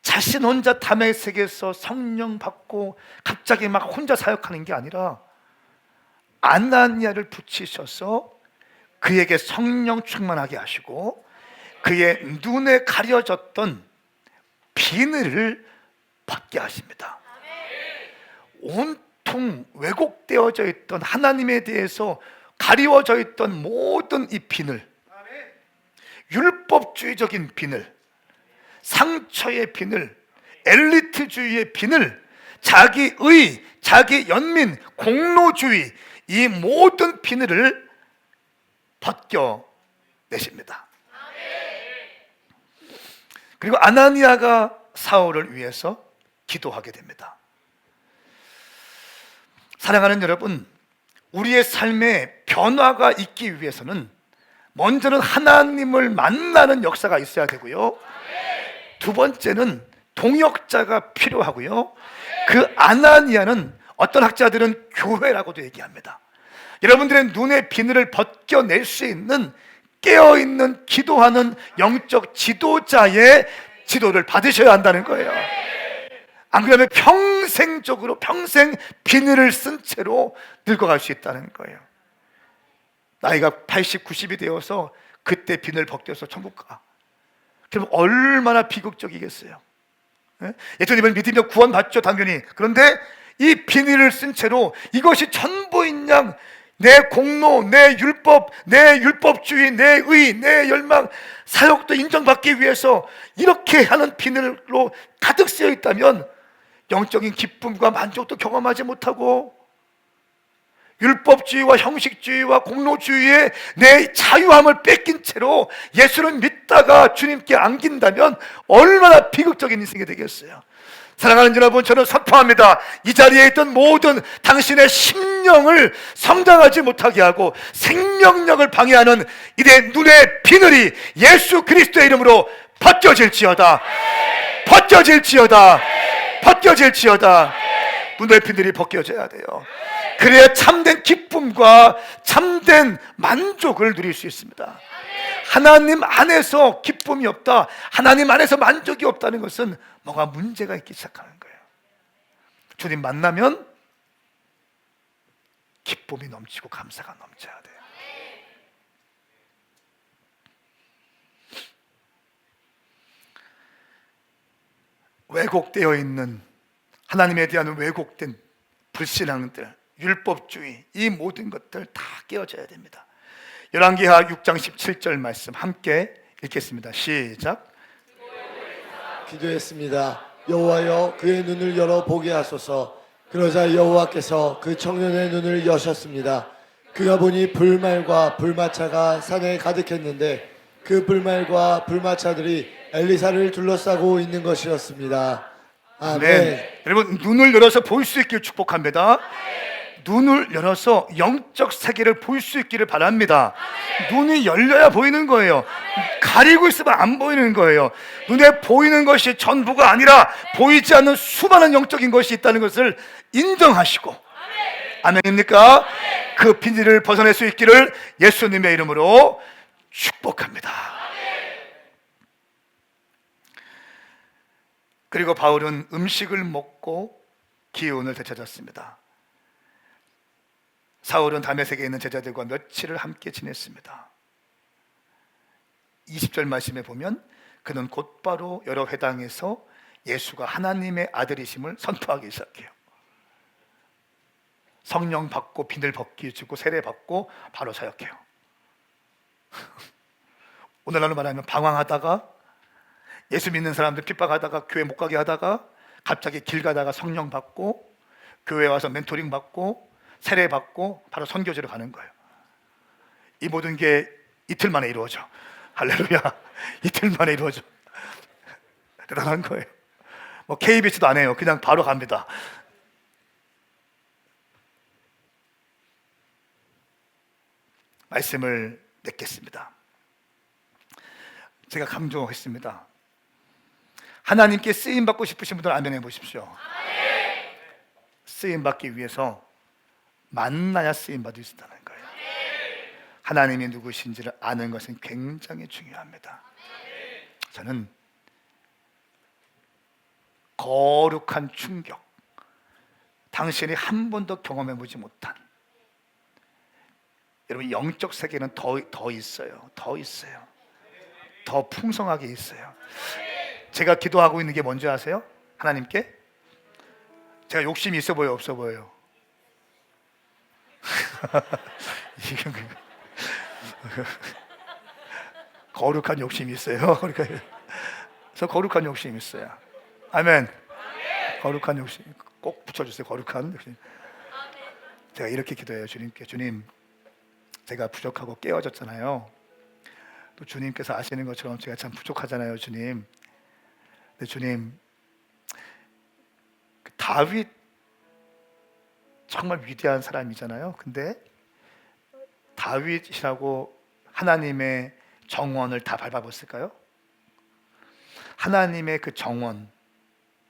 자신 혼자 다메섹에서 성령 받고 갑자기 막 혼자 사역하는 게 아니라 아나니아를 붙이셔서 그에게 성령 충만하게 하시고 그의 눈에 가려졌던 비늘을 벗게 하십니다. 온통 왜곡되어져 있던 하나님에 대해서 가리워져 있던 모든 이 비늘, 율법주의적인 비늘, 상처의 비늘, 엘리트주의의 비늘, 자기의, 자기 연민, 공로주의, 이 모든 비늘을 벗겨내십니다. 그리고 아나니아가 사울을 위해서 기도하게 됩니다. 사랑하는 여러분, 우리의 삶에 변화가 있기 위해서는 먼저는 하나님을 만나는 역사가 있어야 되고요, 두 번째는 동역자가 필요하고요, 그 아나니아는 어떤 학자들은 교회라고도 얘기합니다. 여러분들의 눈의 비늘을 벗겨낼 수 있는 깨어있는 기도하는 영적 지도자의 지도를 받으셔야 한다는 거예요. 안 그러면 평생적으로 평생 비늘을 쓴 채로 늙어갈 수 있다는 거예요. 나이가 80, 90이 되어서 그때 비늘 벗겨서 천국 가. 그럼 얼마나 비극적이겠어요. 예수님을 믿으며 구원받죠, 당연히. 그런데 이 비닐을 쓴 채로 이것이 전부인 양 내 공로, 내 율법, 내 율법주의, 내 의, 내 열망, 사역도 인정받기 위해서 이렇게 하는 비늘로 가득 쓰여 있다면 영적인 기쁨과 만족도 경험하지 못하고 율법주의와 형식주의와 공로주의에 내 자유함을 뺏긴 채로 예수를 믿다가 주님께 안긴다면 얼마나 비극적인 인생이 되겠어요. 사랑하는 여러분, 저는 선포합니다. 이 자리에 있던 모든 당신의 심령을 성장하지 못하게 하고 생명력을 방해하는 이내 눈의 비늘이 예수 그리스도의 이름으로 벗겨질지어다. 벗겨질지어다. 벗겨질지어다. 눈의 비늘이 벗겨져야 돼요. 그래야 참된 기쁨과 참된 만족을 누릴 수 있습니다. 하나님 안에서 기쁨이 없다, 하나님 안에서 만족이 없다는 것은 뭐가 문제가 있기 시작하는 거예요. 주님 만나면 기쁨이 넘치고 감사가 넘쳐야 돼요. 왜곡되어 있는 하나님에 대한 왜곡된 불신앙들, 율법주의, 이 모든 것들 다 깨어져야 됩니다. 열왕기하 6장 17절 말씀 함께 읽겠습니다. 시작. 기도했습니다. 여호와여, 그의 눈을 열어 보게 하소서. 그러자 여호와께서 그 청년의 눈을 여셨습니다. 그가 보니 불말과 불마차가 산에 가득했는데 그 불말과 불마차들이 엘리사를 둘러싸고 있는 것이었습니다. 아멘. 여러분, 눈을 열어서 볼 수 있기를 축복합니다. 눈을 열어서 영적 세계를 볼 수 있기를 바랍니다. 눈이 열려야 보이는 거예요. 가리고 있으면 안 보이는 거예요. 눈에 보이는 것이 전부가 아니라 보이지 않는 수많은 영적인 것이 있다는 것을 인정하시고, 아멘입니까? 그 비닐을 벗어낼 수 있기를 예수님의 이름으로 축복합니다. 그리고 바울은 음식을 먹고 기운을 되찾았습니다. 사울은 다메섹에 있는 제자들과 며칠을 함께 지냈습니다. 20절 말씀에 보면 그는 곧바로 여러 회당에서 예수가 하나님의 아들이심을 선포하기 시작해요. 성령 받고 비늘 벗기주고 세례 받고 바로 사역해요. 오늘날로 말하면 방황하다가, 예수 믿는 사람들 핍박하다가 교회 못 가게 하다가 갑자기 길 가다가 성령 받고 교회 와서 멘토링 받고 세례 받고 바로 선교지로 가는 거예요. 이 모든 게 이틀 만에 이루어져. 할렐루야. 이틀 만에 이루어져. 대단한 거예요. 뭐 KBS도 안 해요. 그냥 바로 갑니다. 말씀을 맺겠습니다. 제가 강조했습니다. 하나님께 쓰임 받고 싶으신 분들 아멘 해보십시오. 쓰임 받기 위해서 만나야 쓰임 받을 수 있다는 거예요. 하나님이 누구신지를 아는 것은 굉장히 중요합니다. 저는 거룩한 충격, 당신이 한 번도 경험해보지 못한, 여러분 영적 세계는 더 있어요. 더 있어요. 더 풍성하게 있어요. 제가 기도하고 있는 게 뭔지 아세요? 하나님께 제가 욕심이 있어 보여요, 없어 보여요? 거룩한 욕심이 있어요. 그래서 거룩한 욕심이 있어요. 아멘. 거룩한 욕심 꼭 붙여주세요. 거룩한 욕심. 제가 이렇게 기도해요. 주님께, 주님, 제가 부족하고 깨어졌잖아요. 또 주님께서 아시는 것처럼 제가 참 부족하잖아요, 주님. 근데 주님, 다윗 정말 위대한 사람이잖아요. 근데 다윗이라고 하나님의 정원을 다 밟아봤을까요? 하나님의 그 정원,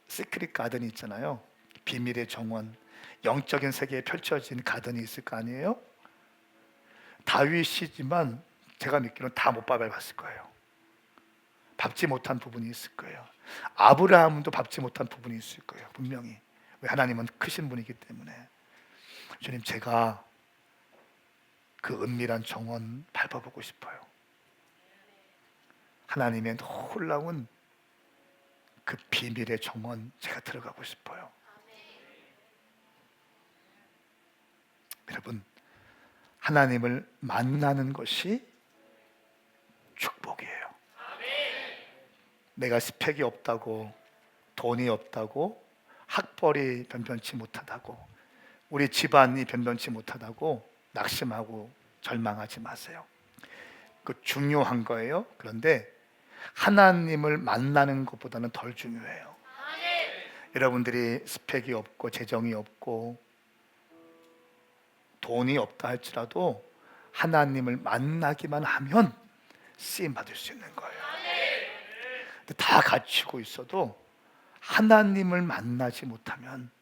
시크릿 가든이 있잖아요. 비밀의 정원, 영적인 세계에 펼쳐진 가든이 있을 거 아니에요? 다윗이지만 제가 믿기로는 다 못 밟아봤을 거예요. 밟지 못한 부분이 있을 거예요. 아브라함도 밟지 못한 부분이 있을 거예요. 분명히. 왜? 하나님은 크신 분이기 때문에. 주님, 제가 그 은밀한 정원 밟아보고 싶어요. 하나님의 놀라운 그 비밀의 정원 제가 들어가고 싶어요. 여러분, 하나님을 만나는 것이 축복이에요. 내가 스펙이 없다고, 돈이 없다고, 학벌이 변변치 못하다고, 우리 집안이 변변치 못하다고 낙심하고 절망하지 마세요. 그 중요한 거예요. 그런데 하나님을 만나는 것보다는 덜 중요해요. 여러분들이 스펙이 없고 재정이 없고 돈이 없다 할지라도 하나님을 만나기만 하면 쓰임 받을 수 있는 거예요. 근데 다 갖추고 있어도 하나님을 만나지 못하면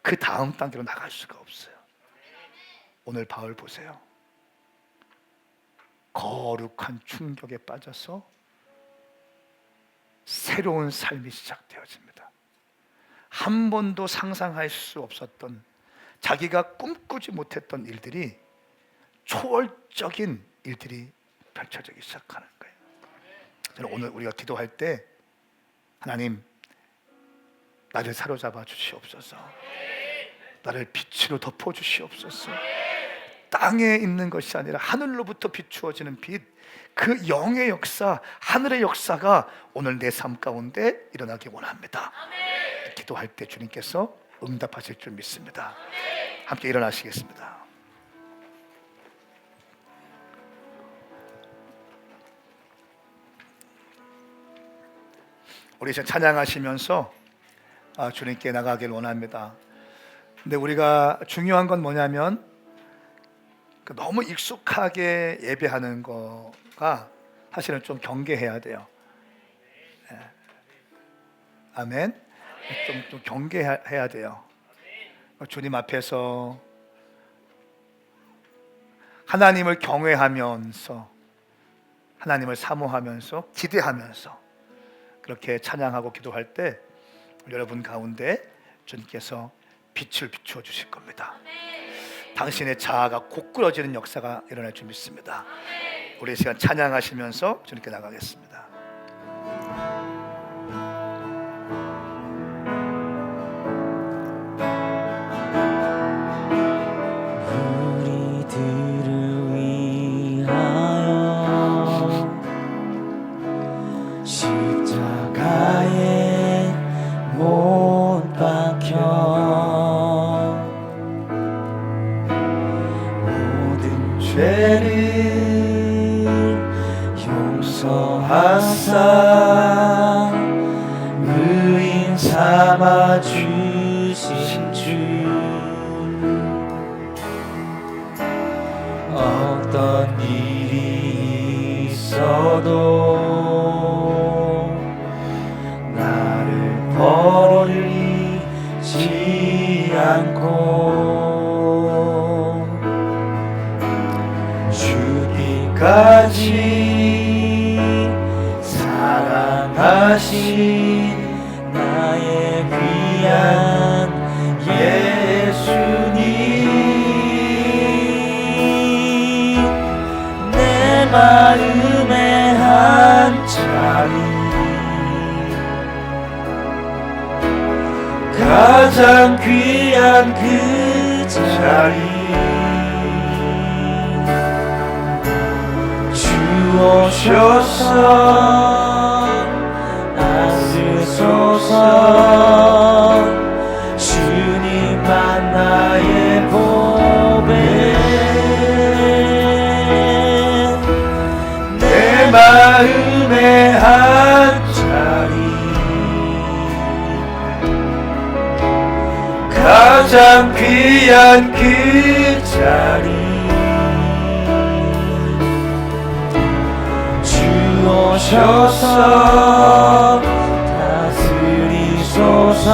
그 다음 단계로 나갈 수가 없어요. 오늘 바울 보세요. 거룩한 충격에 빠져서 새로운 삶이 시작되어집니다. 한 번도 상상할 수 없었던, 자기가 꿈꾸지 못했던 일들이, 초월적인 일들이 펼쳐지기 시작하는 거예요. 저는 오늘 우리가 기도할 때, 하나님, 나를 사로잡아 주시옵소서. 나를 빛으로 덮어 주시옵소서. 땅에 있는 것이 아니라 하늘로부터 비추어지는 빛, 그 영의 역사, 하늘의 역사가 오늘 내 삶 가운데 일어나기 원합니다. 기도할 때 주님께서 응답하실 줄 믿습니다. 함께 일어나시겠습니다. 우리 이제 찬양하시면서 주님께 나가길 원합니다. 근데 우리가 중요한 건 뭐냐면, 너무 익숙하게 예배하는 거가 사실은 좀 경계해야 돼요. 아멘. 좀 경계해야 돼요. 주님 앞에서 하나님을 경외하면서, 하나님을 사모하면서, 기대하면서 그렇게 찬양하고 기도할 때 여러분 가운데 주님께서 빛을 비추어 주실 겁니다. 당신의 자아가 고꾸라지는 역사가 일어날 줄 믿습니다. 우리 시간 찬양하시면서 주님께 나가겠습니다. 우리들을 위하여 십자가에 못 박혀 죄를 용서하사 의인 삼아 주신 주, 어떤 일이 있어도 나를 버리지 않고 주님까지 사랑하신 나의 귀한 예수님, 내 마음의 한 자리, 가장 귀한 그 자리 주옵소서. 나서소서. 주님만 나의 보배, 내 마음의 한 자리, 가장 귀한 그 자리 주옵소서. 다스리소서.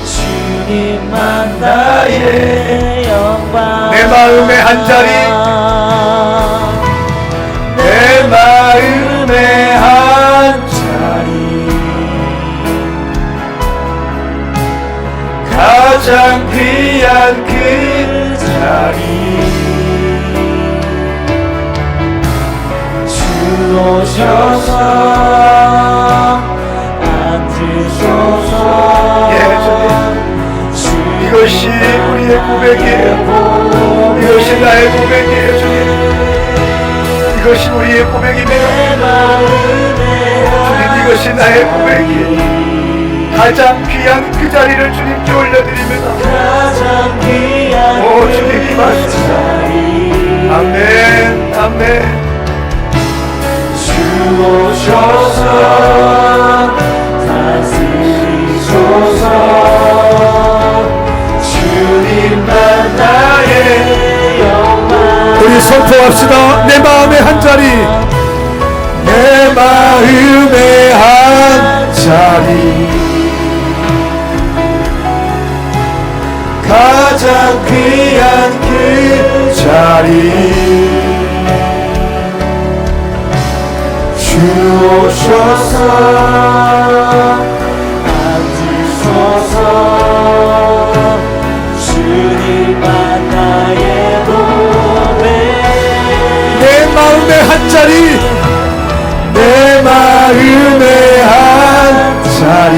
주님만 나의 영광, 내 마음의 한 자리, 내 마음의 한 자리 가장 귀한 그 자리 주 오셔서 앉으소서 이것이 우리의 고백이에요. 이것이 나의 고백이에요. 주님 이것이 우리의 고백입니다. 주님 이것이 나의 고백이에요. 가장 귀한 그 자리를 주님께 올려드립니다. 오 주님 임하소서. 아멘 아멘. 주 오셔서 다스리소서. 주님만 나의 영광. 우리 선포합시다. 내 마음의 한 자리, 내 마음의 한 자리, 가장 귀한 그 자리. 주 오셔서 앉으소서. 주님만 나의 고백. 내 마음의 한 자리, 내 마음의 한 자리,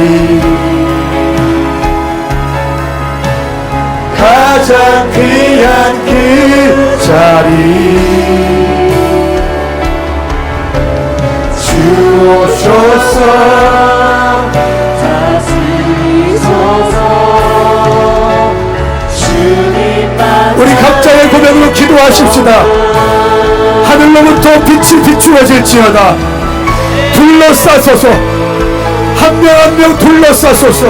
가장 귀한 그 자리. 주 오셔서 다스리소서. 주님만 우리 각자의 고백으로 기도하십시다. 하늘로부터 빛이 비추어질지어다. 둘러싸소서. 한 명 한 명 둘러싸소서.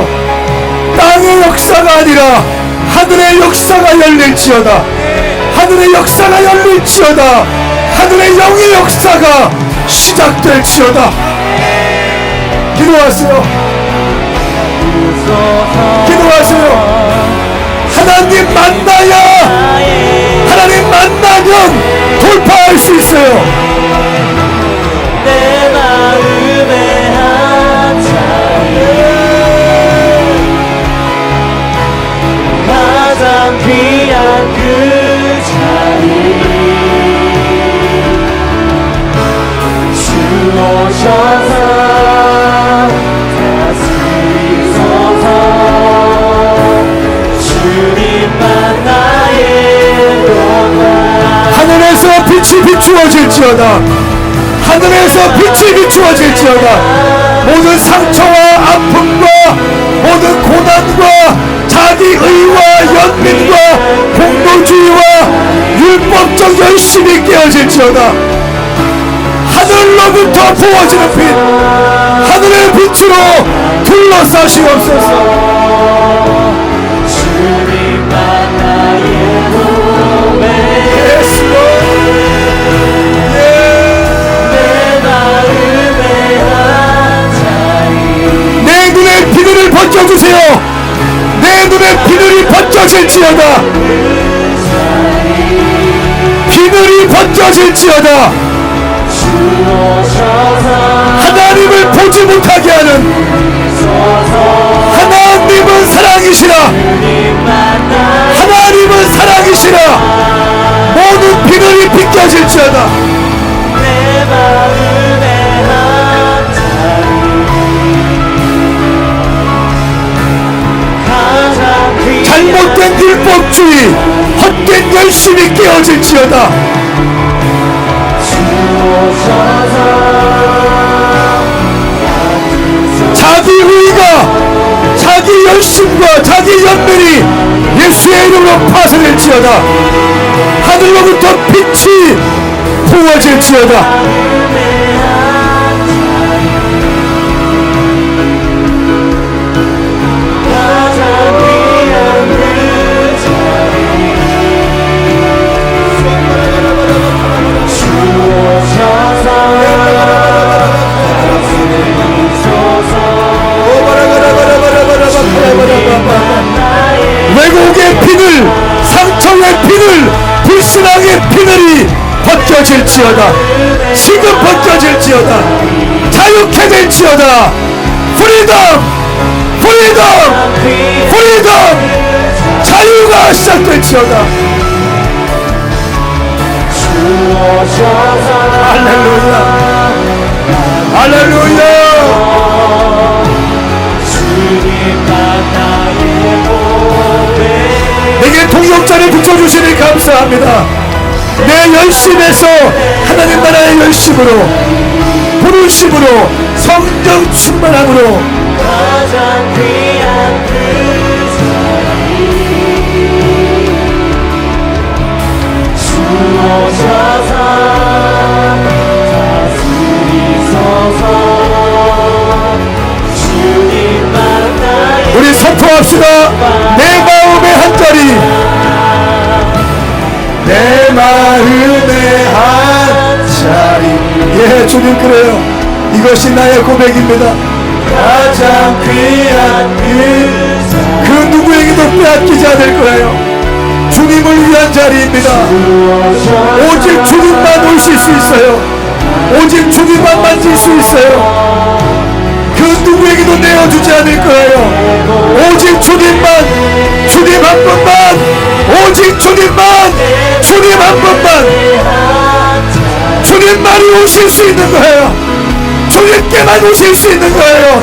땅의 역사가 아니라 하늘의 역사가 열릴지어다. 하늘의 역사가 열릴지어다. 하늘의 영의 역사가 시작될지어다. 기도하세요. 기도하세요. 하나님 만나야, 하나님 만나면 돌파할 수 있어요. 내 마음의 한 자리 가장 귀한 그 자리 주 오셔서 다스리소서. 주님만 나의 영광. 하늘에서 빛이 비추어질지어다. 하늘에서 빛이 비추어질지어다. 모든 상처와 아픔과 모든 고난과 자기 의와 연민과 공로주의와 율법적 열심이 깨어질지어다. 하늘로부터 부어지는 빛, 하늘의 빛으로 둘러싸시옵소서. 주님만 나의 고백. 내 마음의 한 자리 내 눈에 비늘을 벗겨주세요. 내 눈에 비늘이 벗겨질지어다. 비늘이 벗겨질지어다. 하나님을 보지 못하게 하는, 하나님은 사랑이시라. 하나님은 사랑이시라. 모든 비늘이 벗겨질지어다. 내 마음의 한 자리 잘못된 율법주의, 헛된 열심이 깨어질지어다. 자기 의가, 자기 열심과 자기 연민이 예수의 이름으로 파쇄될지어다. 하늘로부터 빛이 부어질지어다. 왜곡의 비늘, 상처의 비늘, 불신앙의 비늘이 벗겨 벗겨질지어다. 지금 벗겨질지어다. 자유케 될지어다. 프리덤, 프리덤, 프리덤. 자유가 시작될지어다. 할렐루야, 할렐루야. 내게 동역자를 붙여주시니 감사합니다. 내 열심에서 하나님 나라의 열심으로, 부르심으로, 성령 충만함으로 가장 귀한 그 자리 주오셔서 다스리소서. 주님만 나의 우리 선포합시다. 내 마음의 한 자리, 내 마음의 한 자리. 예, 주님, 그래요. 이것이 나의 고백입니다. 가장 귀한 그 누구에게도 빼앗기지 않을 거예요. 주님을 위한 자리입니다. 오직 주님만 오실 수 있어요. 오직 주님만 만질 수 있어요. 그 누구에게도 내어주지 않을 거예요. 오직 주님만, 주님 한 분만, 오직 주님만, 주님 한 분만, 주님만이 오실 수 있는 거예요. 주님께만 오실 수 있는 거예요.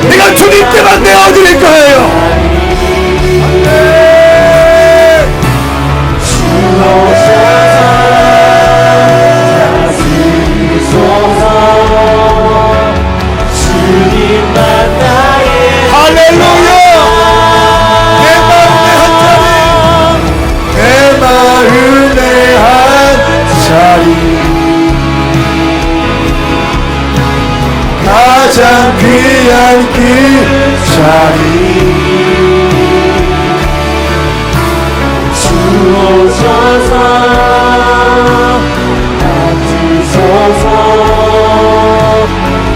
내가 주님께만 내어드릴 거예요. 주님만 나의 할렐루야. 내 마음의 한 자리, 내 마음의 한 자리, 가장 귀한 그 자리. 주오셔서 앉으소서.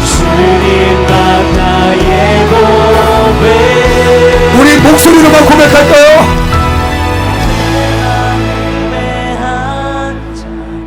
주님만 나의 고백. 우리 목소리로만 고백할까요? 내 한 자리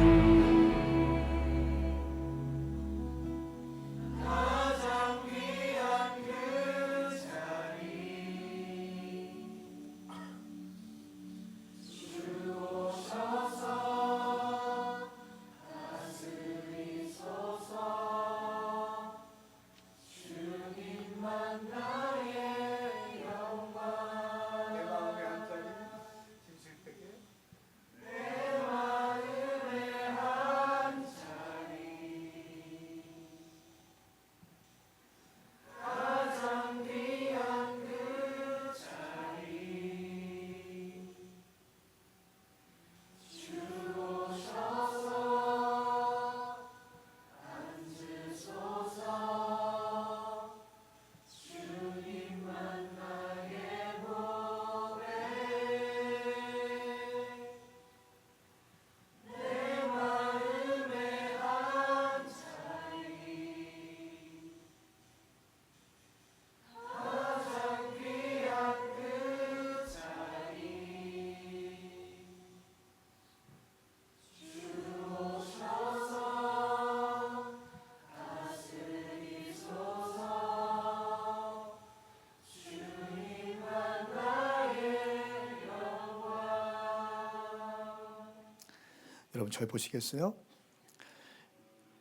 여러분 잘 보시겠어요?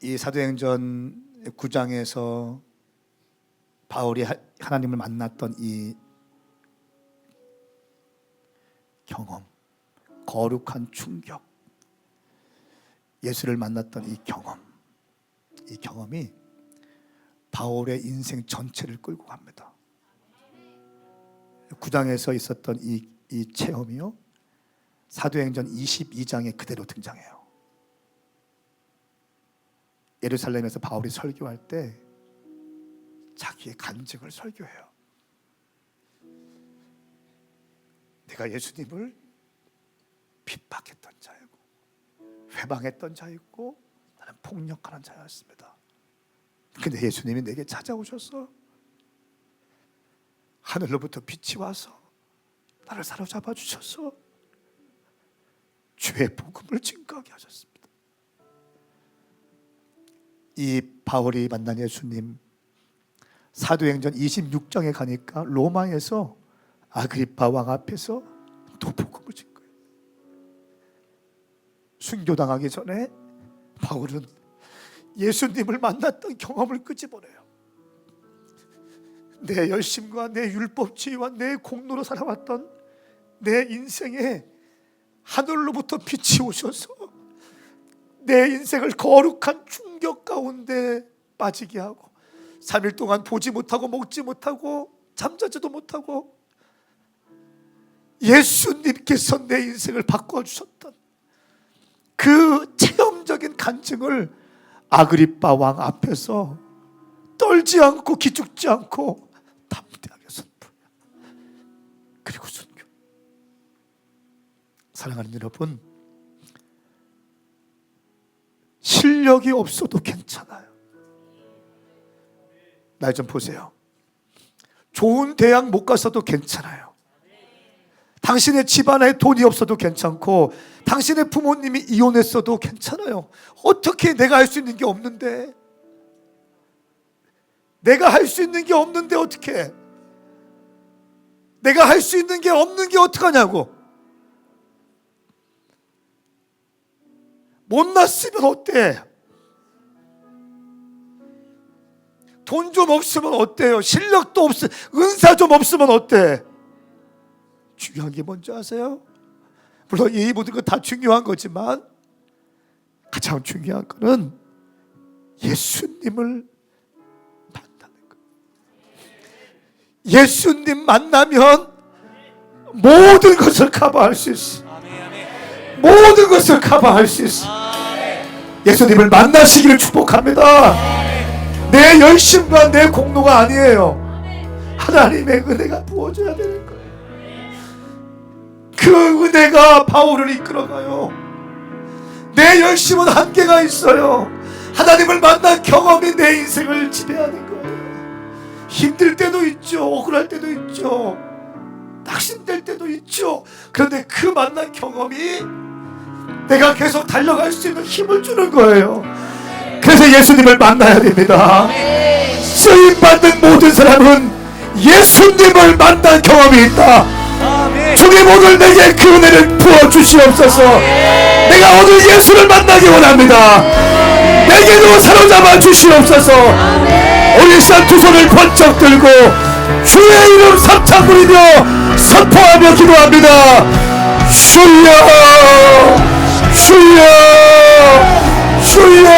이 사도행전 9장에서 바울이 하나님을 만났던 이 경험, 거룩한 충격, 예수를 만났던 이 경험이 바울의 인생 전체를 끌고 갑니다. 9장에서 있었던 이 체험이요, 사도행전 22장에 그대로 등장해요. 예루살렘에서 바울이 설교할 때 자기의 간증을 설교해요. 내가 예수님을 핍박했던 자이고 회방했던 자였고 나는 폭력하는 자였습니다. 근데 예수님이 내게 찾아오셔서 하늘로부터 빛이 와서 나를 사로잡아 주셔서 주의 복음을 증거하게 하셨습니다. 이 바울이 만난 예수님, 사도행전 26장에 가니까 로마에서 아그리파 왕 앞에서 또 복음을 진 거예요. 순교당하기 전에 바울은 예수님을 만났던 경험을 끄집어내요. 내 열심과 내 율법주의와 내 공로로 살아왔던 내 인생에 하늘로부터 빛이 오셔서 내 인생을 거룩한 충격 가운데 빠지게 하고 3일 동안 보지 못하고 먹지 못하고 잠자지도 못하고 예수님께서 내 인생을 바꿔주셨던 그 체험적인 간증을 아그리파 왕 앞에서 떨지 않고 기죽지 않고 담대하게 선포해요. 그리고 순교. 사랑하는 여러분, 실력이 없어도 괜찮아요. 날 좀 보세요. 좋은 대학 못 갔어도 괜찮아요. 당신의 집안에 돈이 없어도 괜찮고 당신의 부모님이 이혼했어도 괜찮아요. 어떻게 내가 할 수 있는 게 없는데, 내가 할 수 있는 게 없는데 어떻게, 내가 할 수 있는 게 없는 게 어떡하냐고. 못났으면 어때? 돈 좀 없으면 어때요? 실력도 없으면, 은사 좀 없으면 어때? 중요한 게 뭔지 아세요? 물론 이 모든 건 다 중요한 거지만 가장 중요한 거는 예수님을 만나는 거예요. 예수님 만나면 모든 것을 커버할 수 있어. 모든 것을 커버할 수 있어. 예수님을 만나시기를 축복합니다. 내 열심과 내 공로가 아니에요. 하나님의 은혜가 부어져야 되는 거예요. 그 은혜가 바울을 이끌어가요. 내 열심은 한계가 있어요. 하나님을 만난 경험이 내 인생을 지배하는 거예요. 힘들 때도 있죠. 억울할 때도 있죠. 낙심될 때도 있죠. 그런데 그 만난 경험이 내가 계속 달려갈 수 있는 힘을 주는 거예요. 그래서 예수님을 만나야 됩니다. 쓰임받는 모든 사람은 예수님을 만난 경험이 있다. 주님, 오늘 내게 그 은혜를 부어주시옵소서. 내가 오늘 예수를 만나기 원합니다. 내게도 사로잡아 주시옵소서. 우리 시간 두 손을 번쩍 들고 주의 이름 삼창 부리며 선포하며 기도합니다. 주여, 주여, 주여.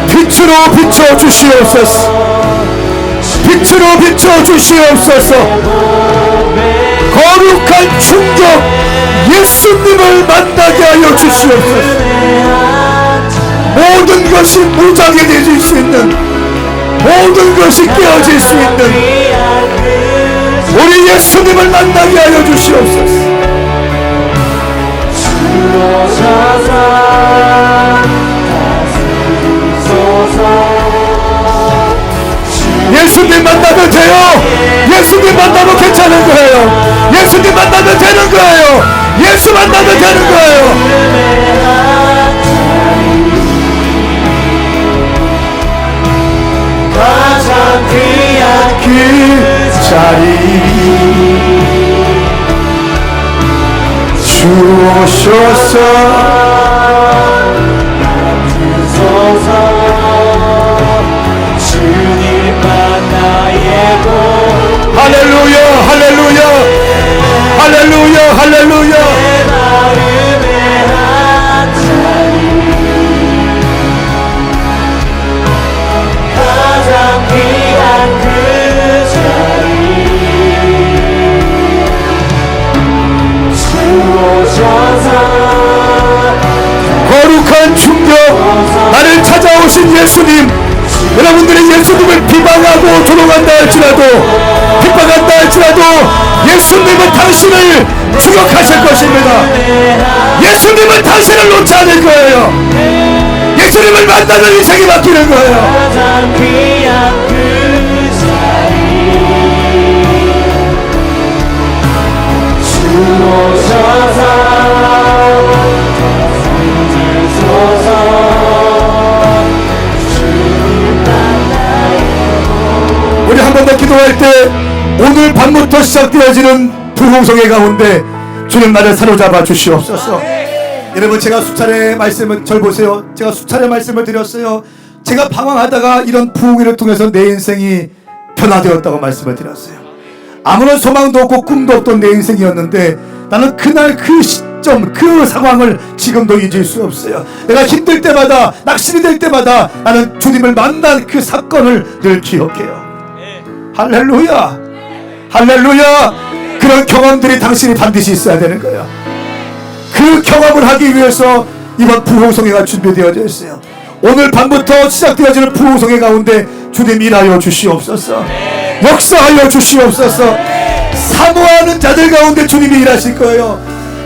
빛으로 비춰 주시옵소서. 빛으로 비춰 주시옵소서. 거룩한 충격 예수님을 만나게 하여 주시옵소서. 모든 것이 무장해질 수 있는, 모든 것이 깨어질 수 있는 우리 예수님을 만나게 하여 주시옵소서. 예수님 만나면 돼요. 예수님 만나면 괜찮은 거예요. 예수님 만나면 되는 거예요. 예수 만나면 되는 거예요. 가장 귀한 그 자리 주옵소서. 할렐루야, 할렐루야, 할렐루야, 할렐루야. 가장 귀한 그 자리 주오셔서 거룩한 충격, 나를 찾아오신 예수님, 여러분들 여러분들이 예수님을 비방하고 조롱한다 할지라도, 핍박한다 할지라도 예수님은 당신을 추격하실 것입니다. 예수님은 당신을 놓지 않을 거예요. 예수님을 만나면 인생이 바뀌는 거예요. 가장 귀한 그 자리 주 오셔서 우리 한 번 더 기도할 때 오늘 밤부터 시작되어지는 부흥성의 가운데 주님 나를 사로잡아 주시옵소서. 여러분, 제가 수차례 말씀을, 절 보세요. 제가 수차례 말씀을 드렸어요. 제가 방황하다가 이런 부흥회를 통해서 내 인생이 변화되었다고 말씀을 드렸어요. 아무런 소망도 없고 꿈도 없던 내 인생이었는데 나는 그날 그 시점, 그 상황을 지금도 잊을 수 없어요. 내가 힘들 때마다, 낙심이 될 때마다 나는 주님을 만난 그 사건을 늘 기억해요. 할렐루야, 할렐루야. 그런 경험들이 당신이 반드시 있어야 되는 거예요. 그 경험을 하기 위해서 이번 부흥성회가 준비되어져 있어요. 오늘 밤부터 시작되어지는 부흥성회 가운데 주님 일하여 주시옵소서. 역사하여 주시옵소서. 사모하는 자들 가운데 주님이 일하실 거예요.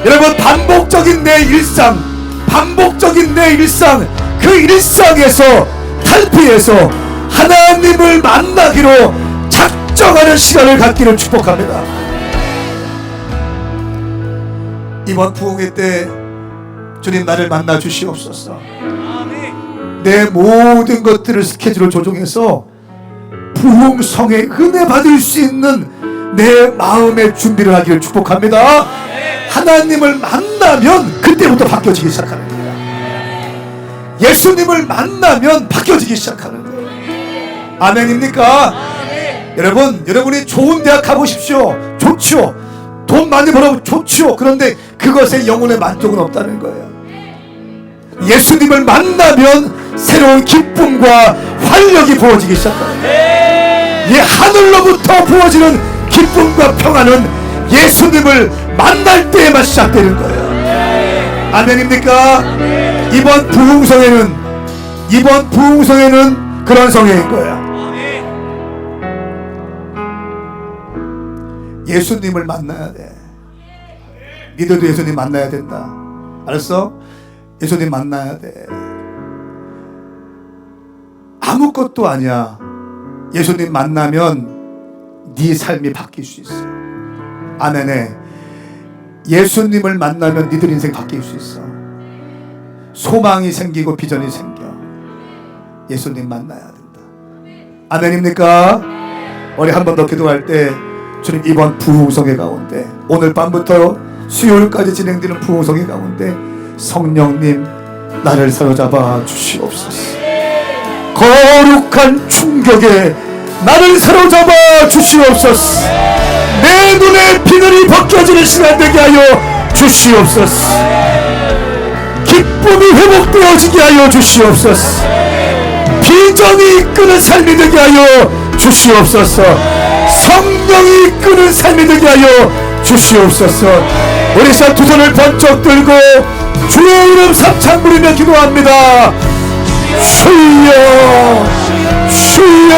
여러분, 반복적인 내 일상, 반복적인 내 일상, 그 일상에서 탈피해서 하나님을 만나기로 작정하는 시간을 갖기를 축복합니다. 이번 부흥회 때 주님 나를 만나 주시옵소서. 내 모든 것들을 스케줄을 조정해서 부흥성에 은혜 받을 수 있는 내 마음의 준비를 하기를 축복합니다. 하나님을 만나면 그때부터 바뀌어지기 시작하는 거예요. 예수님을 만나면 바뀌어지기 시작하는 거예요. 아멘입니까? 여러분, 여러분이 좋은 대학 가보십시오. 좋죠. 돈 많이 벌어보면 좋죠. 그런데 그것에 영혼의 만족은 없다는 거예요. 예수님을 만나면 새로운 기쁨과 활력이 부어지기 시작합니다. 이 하늘로부터 부어지는 기쁨과 평안은 예수님을 만날 때에만 시작되는 거예요. 아멘입니까? 이번 부흥성회는 그런 성회인 거야. 예수님을 만나야 돼. 니들도 예수님 만나야 된다. 알았어? 예수님 만나야 돼. 아무것도 아니야. 예수님 만나면 네 삶이 바뀔 수 있어. 아멘에. 예수님을 만나면 니들 인생 바뀔 수 있어. 소망이 생기고 비전이 생겨. 예수님 만나야 된다. 아멘입니까? 우리 한 번 더 기도할 때 주님, 이번 부흥성회 가운데 오늘 밤부터 수요일까지 진행되는 부흥성회 가운데 성령님 나를 사로잡아 주시옵소서. 거룩한 충격에 나를 사로잡아 주시옵소서. 내 눈에 비늘이 벗겨지는 시간 되게 하여 주시옵소서. 기쁨이 회복되어지게 하여 주시옵소서. 비전이 이끄는 삶이 되게 하여 주시옵소서. 성령이 이끄는 삶이 되게 하여 주시옵소서. 우리 두 손을 번쩍 들고 주의 이름 삼창 부르며 기도합니다. 주여, 주여,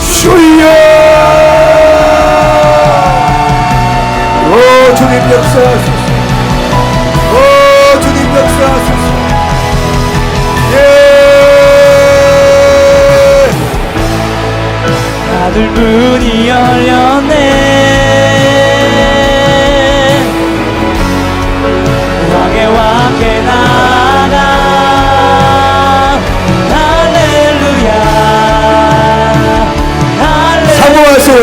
주여. 오 주님 역사하소서. 오 주님 역사하소서. 예. 하늘 문이 열렸네. 왕의 왕께 나가. 할렐루야. 할렐루야. 사모하세요.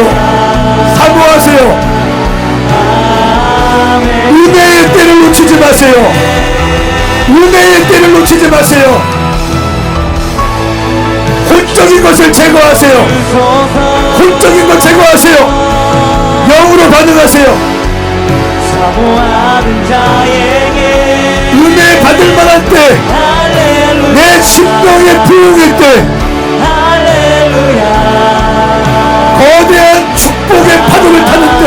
사모하세요. 아멘. 은혜의 때를 놓치지 마세요. 은혜의 때를 놓치지 마세요. 홀적인 것을 제거하세요. 홀적인 것 제거하세요. 영으로 반응하세요. 사모하는 자에게 은혜 받을 만한 때, 내 심령의 부흥일 때 거대한 축복의 파도를 타는 때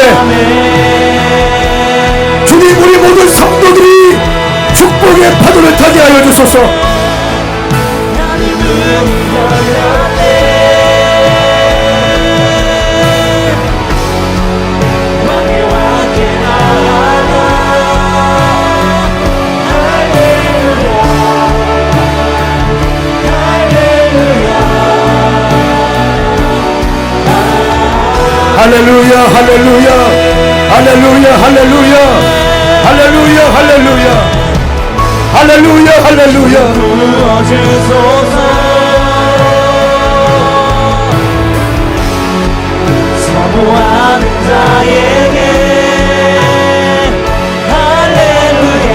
주님, 우리 모든 성도들이 축복의 파도를 타게 하여 주소서. 하늘 문이 열려 할렐루야 할렐루야 할렐루야 할렐루야 할렐루야 할렐루야 할렐루야 할렐루야 부어주소서 사모하는 자에게 할렐루야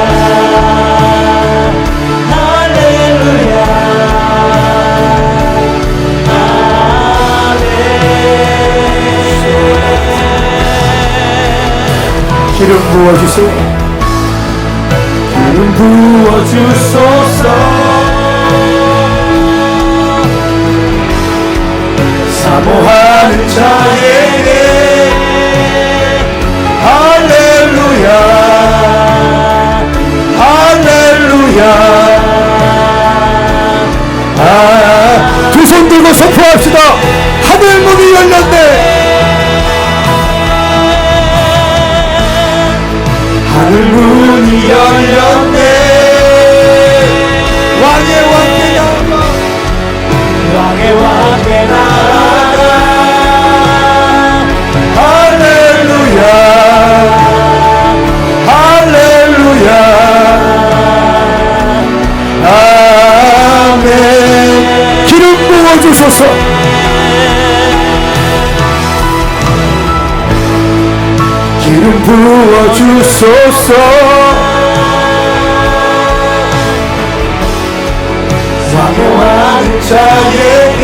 할렐루야 기름 부어주세요. 기름 부어주소서. 사모하는 자에게 할렐루야 할렐루야. 두 손 들고 선포합시다. 하늘 문이 열렸네. 하늘 문이 열렸네. 왕의 왕께 나가 왕의 왕께 나아가 할렐루야 할렐루야 아멘. 기름 부어주소서. 기름 부어주소서. 사모하는 자에게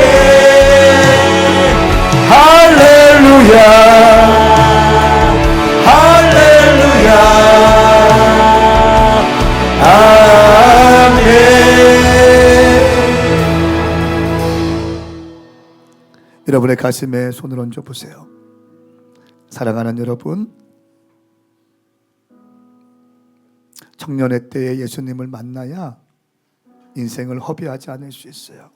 할렐루야 할렐루야 아멘. 여러분의 가슴에 손을 얹어 보세요. 사랑하는 여러분, 청년의 때에 예수님을 만나야 인생을 허비하지 않을 수 있어요.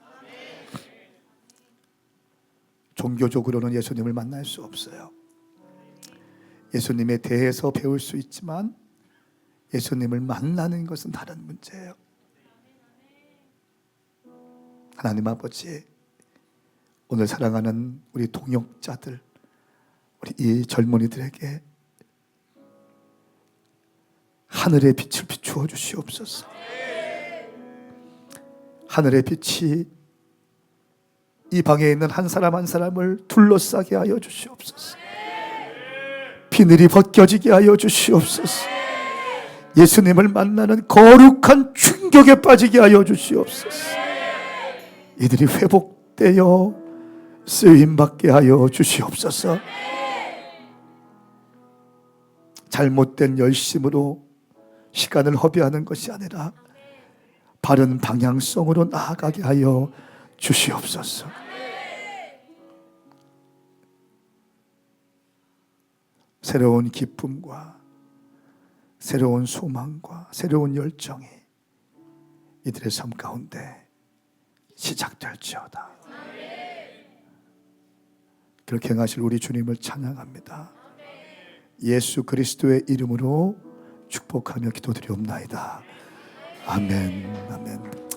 종교적으로는 예수님을 만날 수 없어요. 예수님에 대해서 배울 수 있지만 예수님을 만나는 것은 다른 문제예요. 하나님 아버지, 오늘 사랑하는 우리 동역자들, 우리 이 젊은이들에게 하늘의 빛을 비추어 주시옵소서. 하늘의 빛이 이 방에 있는 한 사람 한 사람을 둘러싸게 하여 주시옵소서. 비늘이 벗겨지게 하여 주시옵소서. 예수님을 만나는 거룩한 충격에 빠지게 하여 주시옵소서. 이들이 회복되어 쓰임받게 하여 주시옵소서. 잘못된 열심으로 시간을 허비하는 것이 아니라 바른 방향성으로 나아가게 하여 주시옵소서. 새로운 기쁨과 새로운 소망과 새로운 열정이 이들의 삶 가운데 시작될지어다. 그렇게 행하실 우리 주님을 찬양합니다. 예수 그리스도의 이름으로 축복하며 기도드리옵나이다. 아멘. 아멘.